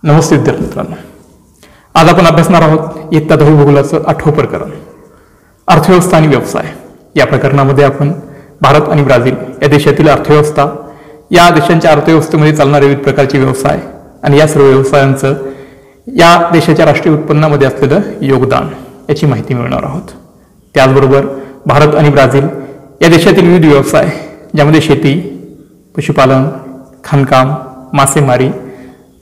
नमस्ते विद्यार्थी मित्रांनो, आज आपण अभ्यासणार आहोत इयत्ता 10वी भूगोलाचं 8वं प्रकरण अर्थव्यवस्था आणि व्यवसाय। या प्रकरणामध्ये आपण भारत आणि ब्राझील या देशातील अर्थव्यवस्था, या देशांच्या अर्थव्यवस्थेमध्ये चालणारे विविध प्रकारचे व्यवसाय आणि या सर्व व्यवसायांचं या देशाच्या राष्ट्रीय उत्पन्नामध्ये असलेलं योगदान याची माहिती मिळवणार आहोत। त्याचबरोबर भारत आणि ब्राझील या देशातील विविध व्यवसाय, ज्यामध्ये शेती, पशुपालन, खाणकाम, मासेमारी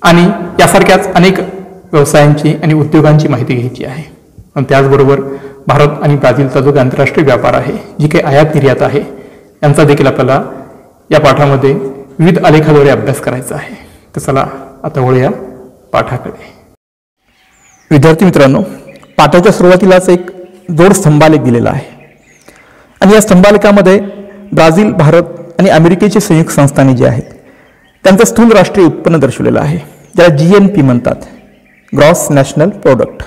आणि यासारख्याच अनेक व्यवसायांची आणि उद्योगांची माहिती घ्यायची आहे। आणि त्याचबरोबर भारत आणि ब्राझीलचा जो आंतरराष्ट्रीय व्यापार आहे, जी काही आयात निर्यात आहे, यांचा देखील आपल्याला या पाठामध्ये विविध आलेखाद्वारे अभ्यास करायचा आहे। तर चला आता वळूया पाठाकडे। विद्यार्थी मित्रांनो, पाठाच्या सुरुवातीलाच एक जोड स्तंभालेख दिलेला आहे आणि या स्तंभालेखामध्ये ब्राझील, भारत आणि अमेरिकेचे संयुक्त संस्थाने जे आहेत त्यांचं स्थूल राष्ट्रीय उत्पन्न दर्शवलेलं आहे, ज्याला GNP म्हणतात, ग्रॉस नॅशनल प्रोडक्ट।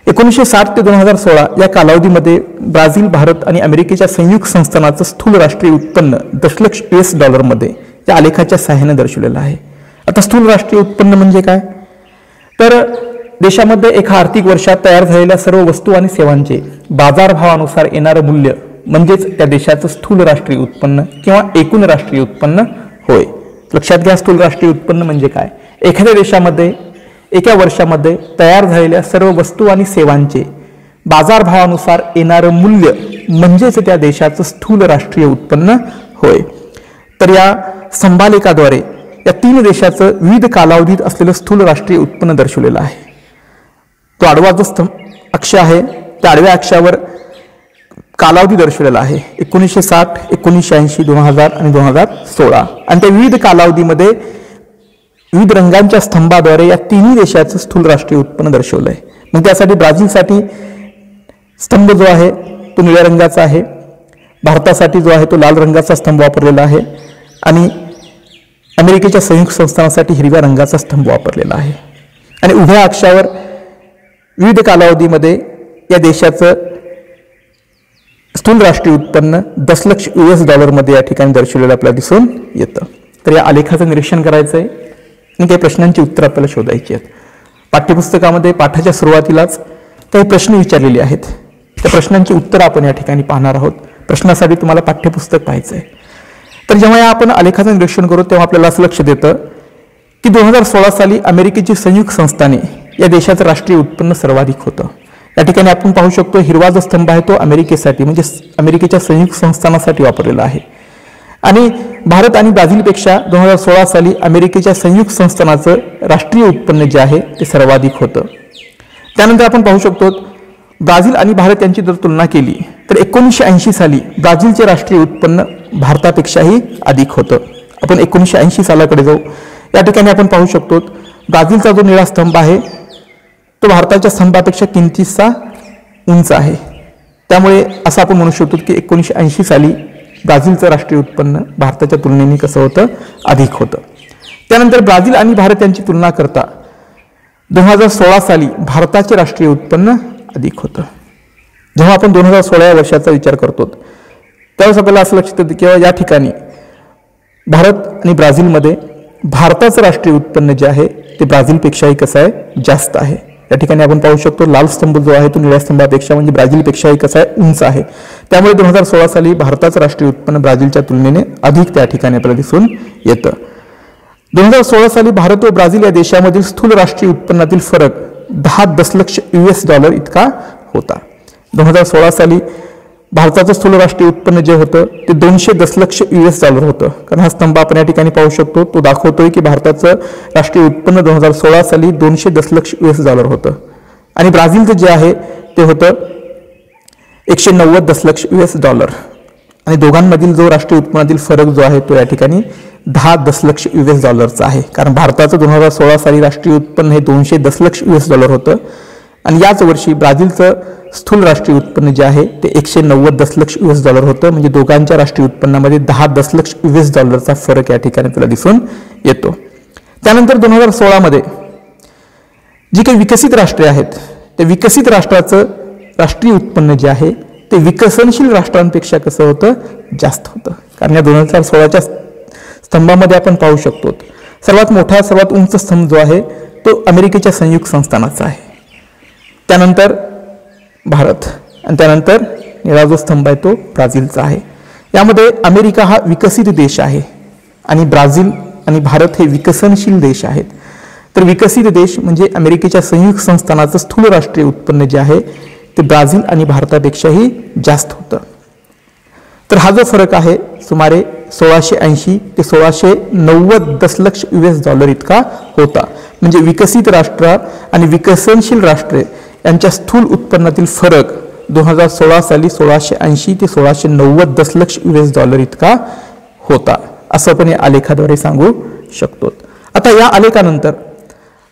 1960 ते 2016 या कालावधीमध्ये ब्राझील, भारत आणि अमेरिकेच्या संयुक्त संस्थानाचं स्थूल राष्ट्रीय उत्पन्न दशलक्ष US मध्ये या आलेखाच्या सहाय्याने दर्शवलेलं आहे। आता स्थूल राष्ट्रीय उत्पन्न म्हणजे काय? तर देशामध्ये एका आर्थिक वर्षात तयार झालेल्या सर्व वस्तू आणि सेवांचे बाजारभावानुसार येणारं मूल्य म्हणजेच त्या देशाचं स्थूल राष्ट्रीय उत्पन्न किंवा एकूण राष्ट्रीय उत्पन्न होय। लक्षात घ्या, स्थूल राष्ट्रीय उत्पन्न म्हणजे काय? एखाद्या देशामध्ये एका वर्षामध्ये तयार झालेल्या सर्व वस्तू आणि सेवांचे बाजारभावानुसार येणारं मूल्य म्हणजेच त्या देशाचं स्थूल राष्ट्रीय उत्पन्न होय। तर या स्तंभालेखाद्वारे या तीन देशाचं विविध कालावधीत असलेलं स्थूल राष्ट्रीय उत्पन्न दर्शवलेलं आहे। तो आडवा जो अक्ष आहे त्या आडव्या अक्षावर कालावधी दर्शवलेला आहे, 1960, 1980, 2000 आणि 2016। आणि त्या विविध कालावधीमध्ये विविध रंगांच्या स्तंभाद्वारे या तिन्ही देशाचं स्थूल राष्ट्रीय उत्पन्न दर्शवलं आहे। मग त्यासाठी ब्राझीलसाठी स्तंभ जो आहे तो निळ्या रंगाचा आहे, भारतासाठी जो आहे तो लाल रंगाचा स्तंभ वापरलेला आहे आणि अमेरिकेच्या संयुक्त संस्थानासाठी हिरव्या रंगाचा स्तंभ वापरलेला आहे। आणि उभ्या अक्षावर विविध कालावधीमध्ये या देशाचं स्थूल राष्ट्रीय उत्पन्न दशलक्ष US मध्ये या ठिकाणी दर्शवलेलं आपल्याला दिसून येतं। तर या आलेखाचं निरीक्षण करायचं आहे आणि काही प्रश्नांची उत्तर आपल्याला शोधायची आहेत। पाठ्यपुस्तकामध्ये पाठाच्या सुरुवातीलाच काही प्रश्न विचारलेले आहेत, त्या प्रश्नांची उत्तर आपण या ठिकाणी पाहणार आहोत। प्रश्नासाठी तुम्हाला पाठ्यपुस्तक पाहायचं आहे। तर जेव्हा आपण आलेखाचं निरीक्षण करू तेव्हा आपल्याला असं लक्ष देतं की 2016 साली अमेरिकेची संयुक्त संस्थाने या देशाचं राष्ट्रीय उत्पन्न सर्वाधिक होतं। या ठिकाणी आपण पाहू शकतो हिरवा जो स्तंभ आहे तो अमेरिकेसाठी म्हणजे अमेरिकेच्या संयुक्त संस्थानासाठी वापरलेला आहे आणि भारत आणि ब्राझीलपेक्षा 2016 साली अमेरिकेच्या संयुक्त संस्थानाचं राष्ट्रीय उत्पन्न जे आहे ते सर्वाधिक होतं। त्यानंतर आपण पाहू शकतो ब्राझील आणि भारत यांची जर तुलना केली तर 1980 साली ब्राझीलचे राष्ट्रीय उत्पन्न भारतापेक्षाही अधिक होतं। आपण 1980 सालाकडे जाऊ। या ठिकाणी आपण पाहू शकतो ब्राझीलचा जो निळा स्तंभ आहे तो भारताच्या स्तंभापेक्षा किंचितसा उंच आहे। त्यामुळे असं आपण म्हणू शकतो की 1980 साली ब्राझीलचं राष्ट्रीय उत्पन्न भारताच्या तुलनेने कसं होतं, अधिक होतं। त्यानंतर ब्राझील आणि भारत यांची तुलना करता 2016 साली भारताचे राष्ट्रीय उत्पन्न अधिक होतं। जेव्हा आपण 2016 या वर्षाचा विचार करतो त्यावेळेस आपल्याला असं लक्षात येतं की या ठिकाणी भारत आणि ब्राझीलमध्ये भारताचं राष्ट्रीय उत्पन्न जे आहे ते ब्राझीलपेक्षाही कसं आहे, जास्त आहे। या ठिकाणी आपण पाहू शकतो लाल स्तंभ जो आहे तो निळ्या स्तंभापेक्षा म्हणजे ब्राझीलपेक्षाही कसं आहे, उंच आहे। त्यामुळे 2016 साली भारताचं राष्ट्रीय उत्पन्न ब्राझीलच्या तुलनेने अधिक त्या ठिकाणी आपल्याला दिसून येतं। 2016 साली भारत व ब्राझील या देशामधील स्थूल राष्ट्रीय उत्पन्नातील फरक 10 दशलक्ष US इतका होता। 2016 साली भारताचं स्थूल राष्ट्रीय उत्पन्न जे होतं ते 200 दशलक्ष US होतं। कारण हा स्तंभ आपण या ठिकाणी पाहू शकतो, तो दाखवतोय की भारताचं राष्ट्रीय उत्पन्न 2016 साली 200 दशलक्ष US होतं आणि ब्राझीलचं जे आहे ते होतं 190 दशलक्ष US। आणि दोघांमधील जो राष्ट्रीय उत्पन्नातील फरक जो आहे तो या ठिकाणी 10 दशलक्ष US आहे। कारण भारताचं 2016 साली राष्ट्रीय उत्पन्न हे 200 दशलक्ष US होतं आणि याच वर्षी ब्राझीलचं स्थूल राष्ट्रीय उत्पन्न जे आहे ते 190 दशलक्ष US होतं। म्हणजे दोघांच्या राष्ट्रीय उत्पन्नामध्ये 10 दशलक्ष US फरक या ठिकाणी आपल्याला दिसून येतो। त्यानंतर 2016 मध्ये जी काही विकसित राष्ट्रे आहेत त्या विकसित राष्ट्राचं राष्ट्रीय उत्पन्न जे आहे ते विकसनशील राष्ट्रांपेक्षा कसं होतं, जास्त होतं। कारण या 2016च्या स्तंभामध्ये आपण पाहू शकतो सर्वात मोठा सर्वात उंच स्तंभ जो आहे तो अमेरिकेच्या संयुक्त संस्थानाचा आहे. त्यानंतर भारत आणि त्यानंतर निळा जो स्तंभ आहे तो ब्राझीलचा आहे. यामध्ये अमेरिका हा विकसित देश आहे आणि ब्राझील आणि भारत हे विकसनशील देश आहेत. तर विकसित देश म्हणजे अमेरिकेच्या संयुक्त संस्थानाचं स्थूल राष्ट्रीय उत्पन्न जे आहे ते ब्राझील आणि भारतापेक्षाही जास्त होतं. तर हा जो फरक आहे सुमारे 1680 ते 1690 दशलक्ष US$ इतका होता. म्हणजे विकसित राष्ट्र आणि विकसनशील राष्ट्रे यांच्या स्थूल उत्पन्नातील फरक 2016 साली 1680 ते 1690 दशलक्ष US$ इतका होता, असं आपण या आलेखाद्वारे सांगू शकतो. आता या आलेखानंतर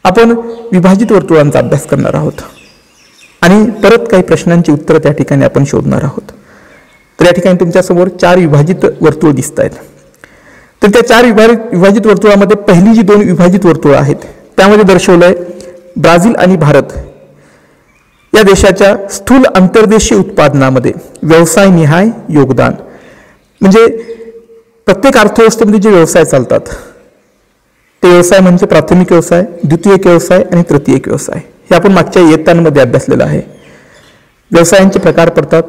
आपण विभाजित वर्तुळांचा अभ्यास करणार आहोत आणि परत काही प्रश्नांची उत्तरं त्या ठिकाणी आपण शोधणार आहोत. तर या ठिकाणी तुमच्यासमोर 4 विभाजित वर्तुळ दिसत आहेत. तर त्या 4 विभाजित वर्तुळामध्ये पहिली जी 2 विभाजित वर्तुळ आहेत त्यामध्ये दर्शवलंय ब्राझील आणि भारत या देशाच्या स्थूल अंतर्देशीय उत्पादनामध्ये व्यवसाय निहाय योगदान. म्हणजे प्रत्येक अर्थव्यवस्थेमध्ये जे व्यवसाय चालतात ते व्यवसाय म्हणजे प्राथमिक व्यवसाय, द्वितीयक व्यवसाय आणि तृतीयक व्यवसाय. हे आपण मागच्या इयत्तांमध्ये अभ्यासलेलं आहे. व्यवसायांचे प्रकार पडतात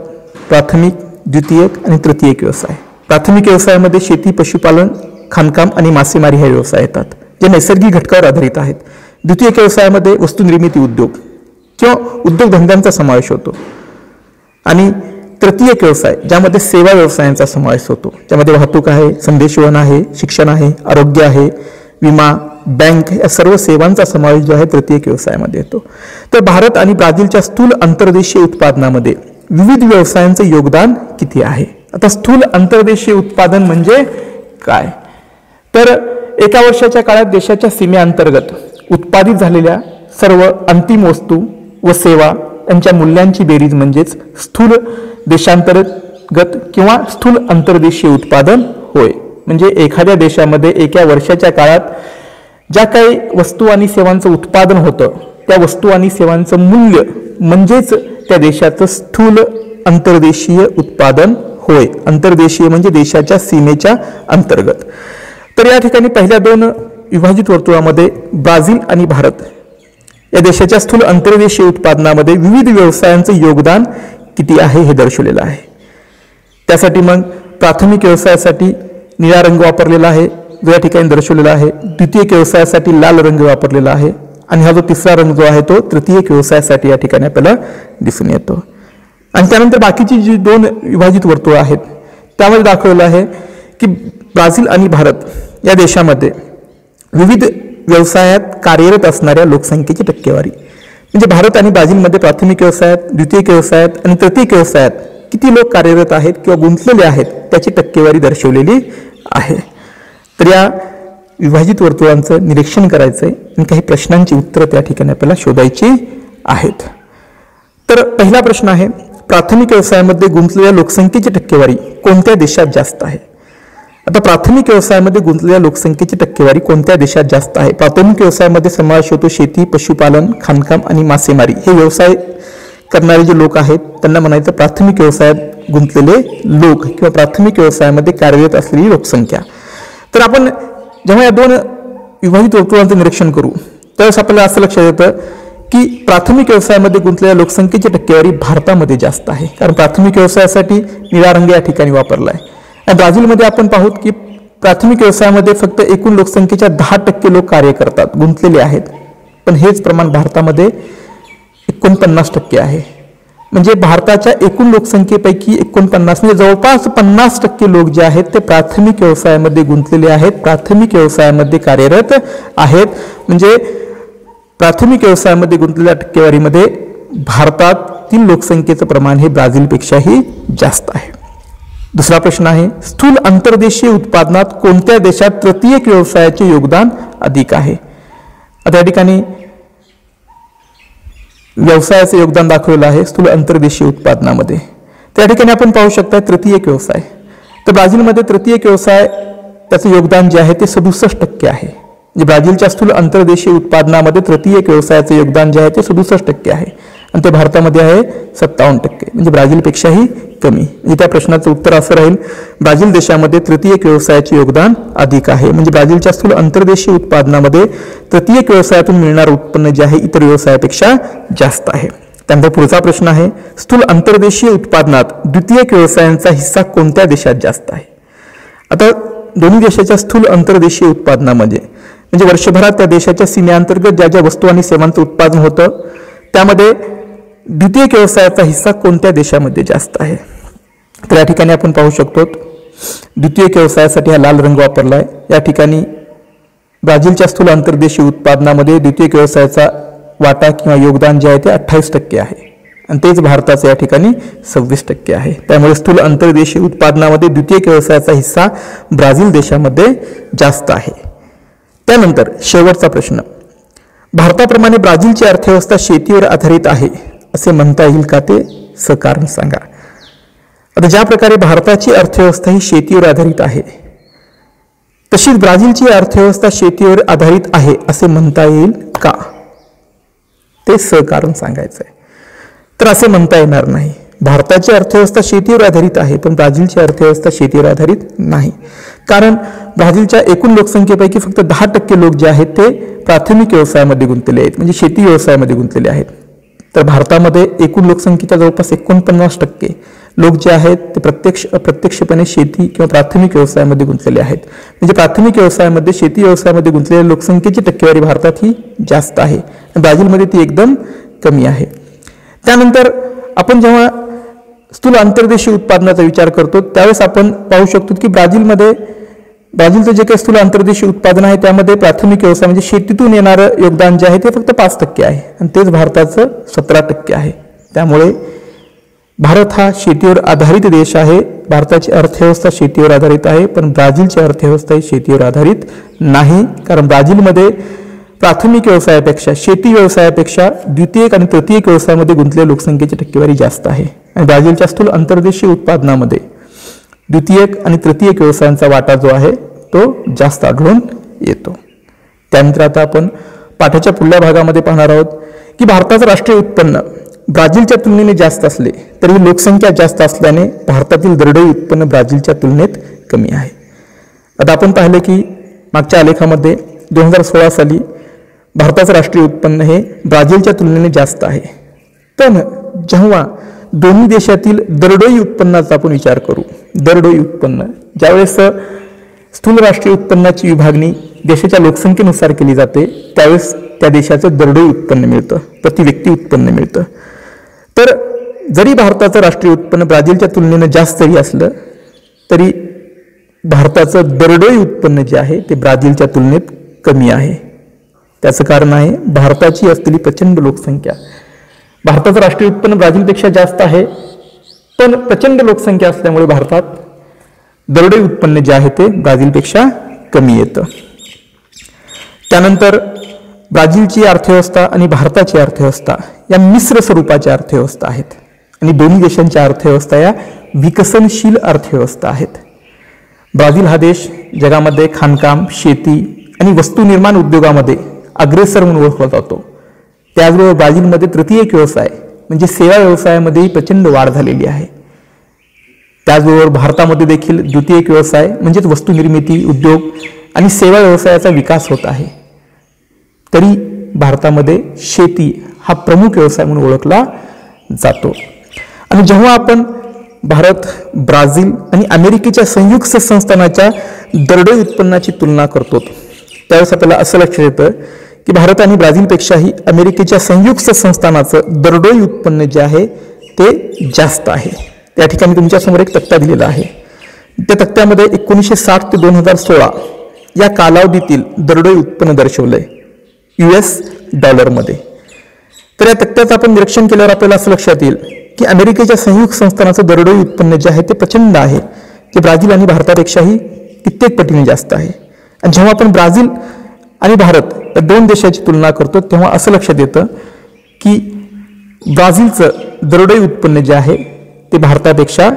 प्राथमिक, द्वितीयक आणि तृतीयक व्यवसाय. प्राथमिक व्यवसायामध्ये शेती, पशुपालन, खाणकाम आणि मासेमारी हे व्यवसाय येतात जे नैसर्गिक घटकावर आधारित आहेत. द्वितीयक व्यवसायामध्ये वस्तुनिर्मिती उद्योग किंवा उद्योगधंद्यांचा समावेश होतो आणि तृतीयक व्यवसाय ज्यामध्ये सेवा व्यवसायांचा समावेश होतो, ज्यामध्ये वाहतूक आहे, संदेशवहन आहे, शिक्षण आहे, आरोग्य आहे, विमा, बँक या सर्व सेवांचा समावेश जो आहे तृतीयक व्यवसायामध्ये येतो. तर भारत आणि ब्राझीलच्या स्थूल अंतर्देशीय उत्पादनामध्ये विविध व्यवसायांचं योगदान किती आहे? आता स्थूल अंतर्देशीय उत्पादन म्हणजे काय? तर एका वर्षाच्या काळात देशाच्या सीमेअंतर्गत उत्पादित झालेल्या सर्व अंतिम वस्तू व सेवा यांच्या मूल्यांची बेरीज म्हणजेच स्थूल देशांतर्गत किंवा स्थूल अंतर्देशीय उत्पादन होय. म्हणजे एखाद्या देशामध्ये एका वर्षाच्या काळात ज्या काही वस्तू आणि सेवांचं उत्पादन होतं त्या वस्तू आणि सेवांचं मूल्य म्हणजेच त्या देशाचं स्थूल अंतर्देशीय उत्पादन होय. अंतर्देशीय म्हणजे देशाच्या सीमेच्या अंतर्गत. तर या ठिकाणी पहिल्या 2 विभाजित वर्तुळामध्ये ब्राझील आणि भारत या देशाच्या स्थूल अंतर्देशीय उत्पादनामध्ये विविध व्यवसायांचं योगदान किती आहे हे दर्शवलेलं आहे. त्यासाठी मग प्राथमिक व्यवसायासाठी निळा रंग वापरलेला आहे जो या ठिकाणी दर्शवलेला आहे. द्वितीयक व्यवसायासाठी लाल रंग वापरलेला आहे आणि हा जो तिसरा रंग जो आहे तो तृतीयक व्यवसायासाठी या ठिकाणी आपल्याला दिसून येतो. आणि त्यानंतर बाकीची जी 2 विभाजित वर्तुळ आहेत त्यामध्ये दाखवलेलं आहे की ब्राझील आणि भारत या देशामध्ये विविध व्यवसायात कार्यरत असणाऱ्या लोकसंख्येची टक्केवारी. म्हणजे भारत आणि ब्राझीलमध्ये प्राथमिक व्यवसायात, द्वितीयक व्यवसायात आणि तृतीयक व्यवसायात किती लोक कार्यरत आहेत किंवा गुंतलेले आहेत त्याची टक्केवारी दर्शवलेली आहे. तर या विभाजित वर्तुळांचं निरीक्षण करायचंय आणि काही प्रश्नांची उत्तरं त्या ठिकाणी आपल्याला शोधायची आहेत. तर पहिला प्रश्न आहे प्राथमिक व्यवसायामध्ये गुंतलेल्या लोकसंख्येची टक्केवारी कोणत्या देशात जास्त आहे? आता प्राथमिक व्यवसायामध्ये गुंतलेल्या लोकसंख्येची टक्केवारी कोणत्या देशात जास्त आहे? प्राथमिक व्यवसायामध्ये समावेश होतो शेती, पशुपालन, खाणकाम आणि मासेमारी. हे व्यवसाय करणारे जे लोक आहेत त्यांना म्हणायचं प्राथमिक व्यवसायात गुंतलेले लोक किंवा प्राथमिक व्यवसायामध्ये कार्यरत असलेली लोकसंख्या. तर आपण जेव्हा या 2 विभाजित वर्तुळांचं निरीक्षण करू त्यावेळेस आपल्याला असं लक्षात येतं की प्राथमिक व्यवसायामध्ये गुंतलेल्या लोकसंख्येची टक्केवारी भारतामध्ये जास्त आहे. कारण प्राथमिक व्यवसायासाठी निळा रंग या ठिकाणी वापरला आहे. आणि ब्राझीलमध्ये आपण पाहूत की प्राथमिक व्यवसायामध्ये फक्त एकूण लोकसंख्येच्या 10% लोक कार्य करतात, गुंतलेले आहेत. पण हेच प्रमाण भारतामध्ये 49% आहे. म्हणजे भारताच्या एकूण लोकसंख्येपैकी 49 म्हणजे जवळपास 50% लोक जे आहेत ते प्राथमिक व्यवसायामध्ये गुंतलेले आहेत, प्राथमिक व्यवसायामध्ये कार्यरत आहेत. म्हणजे प्राथमिक व्यवसायामध्ये गुंतलेल्या टक्केवारीमध्ये भारतातील लोकसंख्येचं प्रमाण हे ब्राझीलपेक्षाही जास्त आहे. दुसरा प्रश्न आहे स्थूल अंतर्देशीय उत्पादनात कोणत्या देशात तृतीयक व्यवसायाचे योगदान अधिक आहे? आता या ठिकाणी व्यवसायाचे योगदान दाखवलेलं आहे स्थूल अंतर्देशीय उत्पादनामध्ये. त्या ठिकाणी आपण पाहू शकता तृतीयक व्यवसाय. तर ब्राझीलमध्ये तृतीयक व्यवसाय त्याचं योगदान जे आहे ते 67% आहे. म्हणजे ब्राझीलच्या स्थूल अंतर्देशीय उत्पादनामध्ये तृतीयक व्यवसायाचे योगदान जे आहे ते 67% आहे. आणि ते भारतामध्ये आहे 57%, म्हणजे ब्राझीलपेक्षाही कमी. म्हणजे त्या प्रश्नाचं उत्तर असं राहील, ब्राझील देशामध्ये तृतीयक व्यवसायाचे योगदान अधिक आहे. म्हणजे ब्राझीलच्या स्थूल अंतर्देशीय उत्पादनामध्ये तृतीयक व्यवसायातून मिळणारं उत्पन्न जे आहे इतर व्यवसायापेक्षा जास्त आहे. त्यानंतर पुढचा प्रश्न आहे, स्थूल अंतर्देशीय उत्पादनात द्वितीयक व्यवसायांचा हिस्सा कोणत्या देशात जास्त आहे? आता दोन्ही देशाच्या स्थूल अंतर्देशीय उत्पादनामध्ये म्हणजे वर्षभरात त्या देशाच्या सीमेअंतर्गत ज्या ज्या वस्तू आणि सेवांचं उत्पादन होतं त्यामध्ये द्वितीयक व्यवसायाचा हिस्सा कोणत्या देशामध्ये जास्त आहे? तर या ठिकाणी आपण पाहू शकतो द्वितीयक व्यवसायासाठी हा लाल रंग वापरला आहे. या ठिकाणी ब्राझीलच्या स्थूल अंतर्देशीय उत्पादनामध्ये द्वितीयक व्यवसायाचा वाटा किंवा योगदान जे आहे ते 28% आहे आणि तेच भारताचं या ठिकाणी 26% आहे. त्यामुळे स्थूल अंतर्देशीय उत्पादनामध्ये द्वितीयक व्यवसायाचा हिस्सा ब्राझील देशामध्ये जास्त आहे. त्यानंतर शेवटचा प्रश्न, भारताप्रमाणे ब्राझीलची अर्थव्यवस्था शेतीवर आधारित आहे असे म्हणता येईल का? ते सकारण सांगा. आता ज्या प्रकारे भारताची अर्थव्यवस्था ही शेतीवर आधारित आहे तशीच ब्राझीलची अर्थव्यवस्था शेतीवर आधारित आहे असे म्हणता येईल का? ते सकारण सांगायचं आहे. तर असे म्हणता येणार नाही. भारताची अर्थव्यवस्था शेतीवर आधारित आहे पण ब्राझीलची अर्थव्यवस्था शेतीवर आधारित नाही. कारण ब्राझीलच्या एकूण लोकसंख्येपैकी फक्त 10% लोक जे आहेत ते प्राथमिक व्यवसायामध्ये गुंतलेले आहेत, म्हणजे शेती व्यवसायामध्ये गुंतलेले आहेत. तर भारतामध्ये एकूण लोकसंख्येच्या जवळपास 49% लोक जे आहेत ते अप्रत्यक्षपणे शेती किंवा प्राथमिक व्यवसायामध्ये गुंतलेले आहेत. म्हणजे प्राथमिक व्यवसायामध्ये शेती व्यवसायामध्ये गुंतलेल्या लोकसंख्येची टक्केवारी भारतात ही जास्त आहे, ब्राझीलमध्ये ती एकदम कमी आहे. त्यानंतर आपण जेव्हा स्थूल अंतर्देशीय उत्पादनाचा विचार करतो त्यावेळेस आपण पाहू शकतो की ब्राझीलचं जे काही स्थूल अंतर्देशीय उत्पादन आहे त्यामध्ये प्राथमिक व्यवसाय म्हणजे शेतीतून येणारं योगदान जे आहे ते फक्त 5% आहे आणि तेच भारताचं 17% आहे. त्यामुळे भारत हा शेतीवर आधारित देश आहे. भारताची अर्थव्यवस्था शेतीवर आधारित आहे पण ब्राझीलची अर्थव्यवस्था ही शेतीवर आधारित नाही. कारण ब्राझीलमध्ये प्राथमिक व्यवसायापेक्षा शेती व्यवसायापेक्षा द्वितीयक आणि तृतीयक व्यवसायामध्ये गुंतलेल्या लोकसंख्येची टक्केवारी जास्त आहे आणि ब्राझीलच्या स्थूल अंतर्देशीय उत्पादनामध्ये द्वितीयक आणि तृतीयक व्यवसायांचा वाटा जो आहे तो जास्त आढळून येतो. त्यानंतर आता आपण पाठाच्या पुढल्या भागामध्ये पाहणार आहोत की भारताचं राष्ट्रीय उत्पन्न ब्राझीलच्या तुलनेने जास्त असले तरी लोकसंख्या जास्त असल्याने भारतातील दरडोई उत्पन्न ब्राझीलच्या तुलनेत कमी आहे. आता आपण पाहिले की मागच्या आलेखामध्ये 2016 साली भारताचं राष्ट्रीय उत्पन्न हे ब्राझीलच्या तुलनेने जास्त आहे. पण जेव्हा दोन्ही देशातील दरडोई उत्पन्नाचा आपण विचार करू, दरडोई उत्पन्न ज्यावेळेस स्थूल राष्ट्रीय उत्पन्नाची विभागणी देशाच्या लोकसंख्येनुसार केली जाते त्यावेळेस त्या देशाचं दरडोई उत्पन्न मिळतं, प्रति व्यक्ती उत्पन्न मिळतं. तर जरी भारताचं राष्ट्रीय उत्पन्न ब्राझीलच्या तुलनेने जास्त जरी असलं तरी भारताचं दरडोई उत्पन्न जे आहे ते ब्राझीलच्या तुलनेत कमी आहे. त्याचं कारण आहे भारताची असलेली प्रचंड लोकसंख्या. भारताचं राष्ट्रीय उत्पन्न ब्राझीलपेक्षा जास्त आहे पण प्रचंड लोकसंख्या असल्यामुळे भारतात दरडोई उत्पन्न जे आहे ते ब्राझीलपेक्षा कमी येतं. त्यानंतर ब्राझीलची अर्थव्यवस्था आणि भारताची अर्थव्यवस्था या मिश्र स्वरूपाच्या अर्थव्यवस्था आहेत आणि दोन्ही देशांच्या अर्थव्यवस्था या विकसनशील अर्थव्यवस्था आहेत. ब्राझील हा देश जगामध्ये खाणकाम, शेती आणि वस्तू निर्माण उद्योगामध्ये अग्रेसर म्हणून ओळखला जातो. त्याचबरोबर ब्राझीलमध्ये तृतीयक व्यवसाय म्हणजे सेवा व्यवसायामध्येही प्रचंड वाढ झालेली आहे. त्याचबरोबर भारतामध्ये देखील द्वितीयक व्यवसाय म्हणजेच वस्तू निर्मिती उद्योग आणि सेवा व्यवसायाचा विकास होत आहे. तरी भारतामध्ये शेती हा प्रमुख व्यवसाय म्हणून ओळखला जातो. आणि जेव्हा आपण भारत, ब्राझील आणि अमेरिकेच्या संयुक्त संस्थानाच्या दरडोई उत्पन्नाची तुलना करतो त्यावेळेस आपल्याला असं लक्षात येतं की भारत आणि ब्राझीलपेक्षाही अमेरिकेच्या संयुक्त संस्थानाचं दरडोई उत्पन्न जे आहे ते जास्त आहे. त्या ठिकाणी तुमच्यासमोर एक तक्ता दिलेला आहे. त्या तक्त्यामध्ये 1960 ते 2016 या कालावधीतील दरडोई उत्पन्न दर्शवलंय $मध्ये. तर या तक्त्याचं आपण निरीक्षण केल्यावर आपल्याला असं लक्षात येईल की अमेरिकेच्या संयुक्त संस्थानाचं दरडोई उत्पन्न जे आहे ते प्रचंड आहे, ते ब्राझील आणि भारतापेक्षाही कित्येक पटीने जास्त आहे. आणि जेव्हा आपण ब्राझील आणि भारत या दोन देशाची तुलना करतो तेव्हा असं लक्षात येतं की ब्राझीलचं दरडोई उत्पन्न जे आहे ते भारतापेक्षा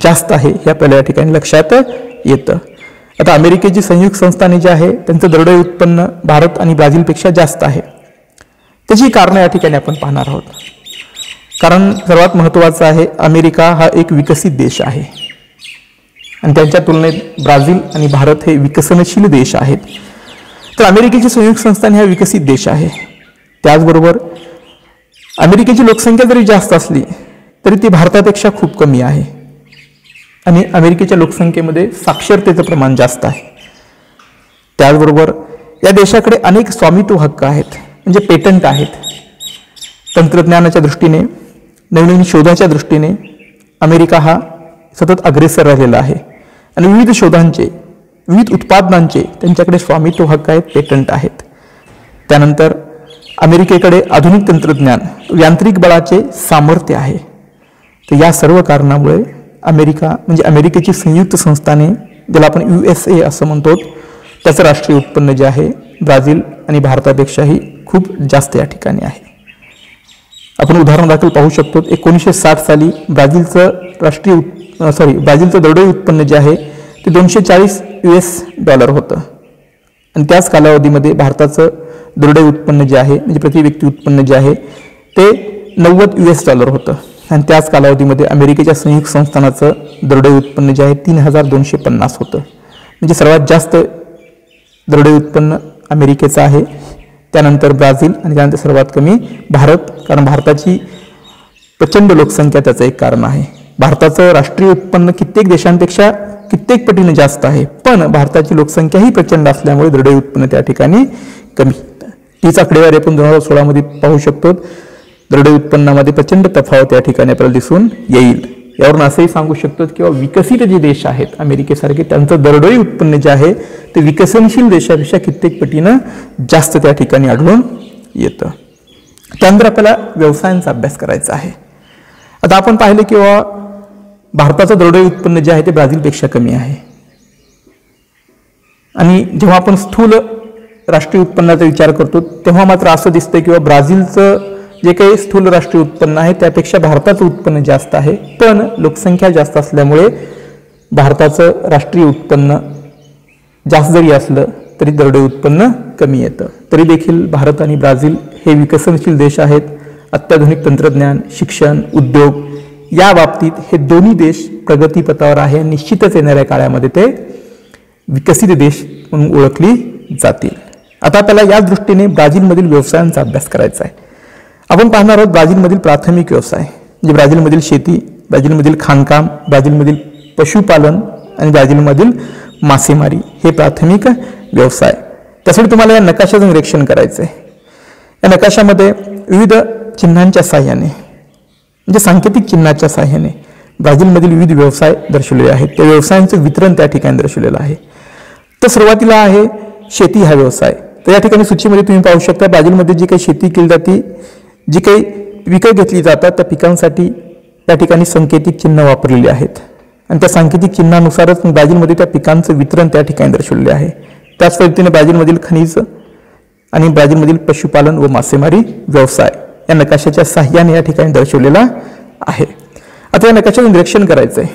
जास्त आहे हे आपल्याला या ठिकाणी लक्षात येतं. आता अमेरिकेची संयुक्त संस्थाने जे आहे त्यांचं दरडोई उत्पन्न भारत आणि ब्राझीलपेक्षा जास्त आहे. त्याची कारणं या ठिकाणी आपण पाहणार आहोत. कारण सर्वात महत्त्वाचं आहे, अमेरिका हा एक विकसित देश आहे आणि त्यांच्या तुलनेत ब्राझील आणि भारत हे विकसनशील देश आहेत. तर अमेरिकेची संयुक्त संस्थान हा विकसित देश आहे. त्याचबरोबर अमेरिकेची लोकसंख्या जरी जास्त असली तरी ती भारतापेक्षा खूप कमी आहे आणि अमेरिकेच्या लोकसंख्येमध्ये साक्षरतेचं प्रमाण जास्त आहे. त्याचबरोबर या देशाकडे अनेक स्वामित्व हक्क आहेत, म्हणजे पेटंट आहेत. तंत्रज्ञानाच्या दृष्टीने, नवीन शोधाच्या दृष्टीने अमेरिका हा सतत अग्रेसर राहिलेला आहे आणि विविध शोधांचे, विविध उत्पादनांचे त्यांच्याकडे स्वामित्व हक्क आहेत, पेटंट आहेत. त्यानंतर अमेरिकेकडे आधुनिक तंत्रज्ञान, यांत्रिक बळाचे सामर्थ्य आहे. तर या सर्व कारणामुळे अमेरिका म्हणजे अमेरिकेची संयुक्त संस्थाने, ज्याला आपण USA असं म्हणतो, त्याचं राष्ट्रीय उत्पन्न जे आहे ब्राझील आणि भारतापेक्षाही खूप जास्त या ठिकाणी आहे. आपण उदाहरण दाखल पाहू शकतो. 1960 साली ब्राझीलचं ब्राझीलचं दरडोई उत्पन्न जे आहे ते $240 होतं आणि त्याच कालावधीमध्ये भारताचं दरडोई उत्पन्न जे आहे म्हणजे प्रति व्यक्ती उत्पन्न जे आहे ते $90 होतं आणि त्याच कालावधीमध्ये अमेरिकेच्या संयुक्त संस्थानाचं दरडोई उत्पन्न जे आहे 3250 होतं. म्हणजे सर्वात जास्त दरडोई उत्पन्न अमेरिकेचं आहे, त्यानंतर ब्राझील आणि त्यानंतर सर्वात कमी भारत. कारण भारताची प्रचंड लोकसंख्या त्याचं एक कारण आहे. भारताचं राष्ट्रीय उत्पन्न कित्येक देशांपेक्षा कित्येक पटीने जास्त आहे, पण भारताची लोकसंख्या ही प्रचंड असल्यामुळे दरडोई उत्पन्न त्या ठिकाणी कमी. तीच आकडेवारी आपण 2016 मध्ये पाहू शकतो. दरडोई उत्पन्नामध्ये प्रचंड तफावत या ठिकाणी आपल्याला दिसून येईल. यावरून असंही सांगू शकतो की विकसित जे देश आहेत अमेरिकेसारखे, त्यांचं दरडोई उत्पन्न जे आहे ते विकसनशील देशापेक्षा कित्येक पटीनं जास्त त्या ठिकाणी आढळून येतं. त्यानंतर आपल्याला व्यवसायांचा अभ्यास करायचा आहे. आता आपण पाहिलं की भारताचं दरडोई उत्पन्न जे आहे ते ब्राझीलपेक्षा कमी आहे आणि जेव्हा आपण स्थूल राष्ट्रीय उत्पन्नाचा विचार करतो तेव्हा मात्र असं दिसतंय की ब्राझीलचं जे काही स्थूल राष्ट्रीय उत्पन्न आहे त्यापेक्षा भारताचं उत्पन्न जास्त आहे, पण लोकसंख्या जास्त असल्यामुळे भारताचं राष्ट्रीय उत्पन्न जास्त जरी असलं तरी दरडोई उत्पन्न कमी येतं. तरी देखील भारत आणि ब्राझील हे विकसनशील देश आहेत. अत्याधुनिक तंत्रज्ञान, शिक्षण, उद्योग या बाबतीत हे दोन्ही देश प्रगतीपथावर आहे. निश्चितच येणाऱ्या काळामध्ये ते विकसित देश म्हणून ओळखली जातील. आता आपल्याला या दृष्टीने ब्राझीलमधील व्यवसायांचा अभ्यास करायचा आहे. आपण पाहणार आहोत ब्राझीलमधील प्राथमिक व्यवसाय, म्हणजे ब्राझीलमधील शेती, ब्राझीलमधील खाणकाम, ब्राझीलमधील पशुपालन आणि ब्राझीलमधील मासेमारी हे प्राथमिक व्यवसाय. त्यासाठी तुम्हाला या नकाशाचं निरीक्षण करायचं आहे. या नकाशामध्ये विविध चिन्हांच्या साह्याने, म्हणजे सांकेतिक चिन्हाच्या साह्याने ब्राझीलमधील विविध व्यवसाय दर्शवलेले आहेत. त्या व्यवसायांचं वितरण त्या ठिकाणी दर्शवलेलं आहे. तर सुरुवातीला आहे शेती हा व्यवसाय. तर या ठिकाणी सूचीमध्ये तुम्ही पाहू शकता ब्राझीलमध्ये जी काही शेती केली जाते, जी काही पिकं घेतली जातात त्या पिकांसाठी त्या ठिकाणी सांकेतिक चिन्ह वापरलेली आहेत आणि त्या सांकेतिक चिन्हानुसारच ब्राझीलमध्ये त्या पिकांचं वितरण त्या ठिकाणी दर्शवलेले आहे. त्याच पद्धतीने ब्राझीलमधील खनिज आणि ब्राझीलमधील पशुपालन व मासेमारी व्यवसाय या नकाशाच्या साह्याने या ठिकाणी दर्शवलेला आहे. आता या नकाशाचं निरीक्षण करायचं आहे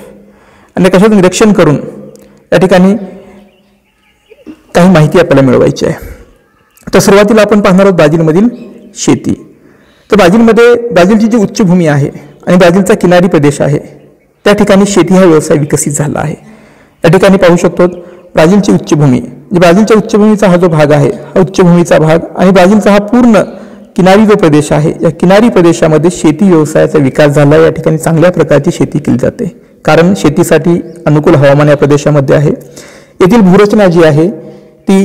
आणि नकाशाचं निरीक्षण करून या ठिकाणी काही माहिती आपल्याला मिळवायची आहे. तर सुरुवातीला आपण पाहणार आहोत ब्राझीलमधील शेती. तर ब्राझीलची जी उच्चभूमी आहे आणि ब्राझीलचा किनारी प्रदेश आहे त्या ठिकाणी शेती हा व्यवसाय विकसित झाला आहे. या ठिकाणी पाहू शकतो ब्राझीलची उच्चभूमी, म्हणजे ब्राझीलच्या उच्चभूमीचा हा जो भाग आहे हा उच्चभूमीचा भाग आणि ब्राझीलचा हा पूर्ण किनारी जो प्रदेश आहे या किनारी प्रदेशामध्ये शेती व्यवसायाचा विकास झाला. या ठिकाणी चांगल्या प्रकारची शेती केली जाते कारण शेतीसाठी अनुकूल हवामान या प्रदेशामध्ये आहे. येथील भूरचना जी आहे ती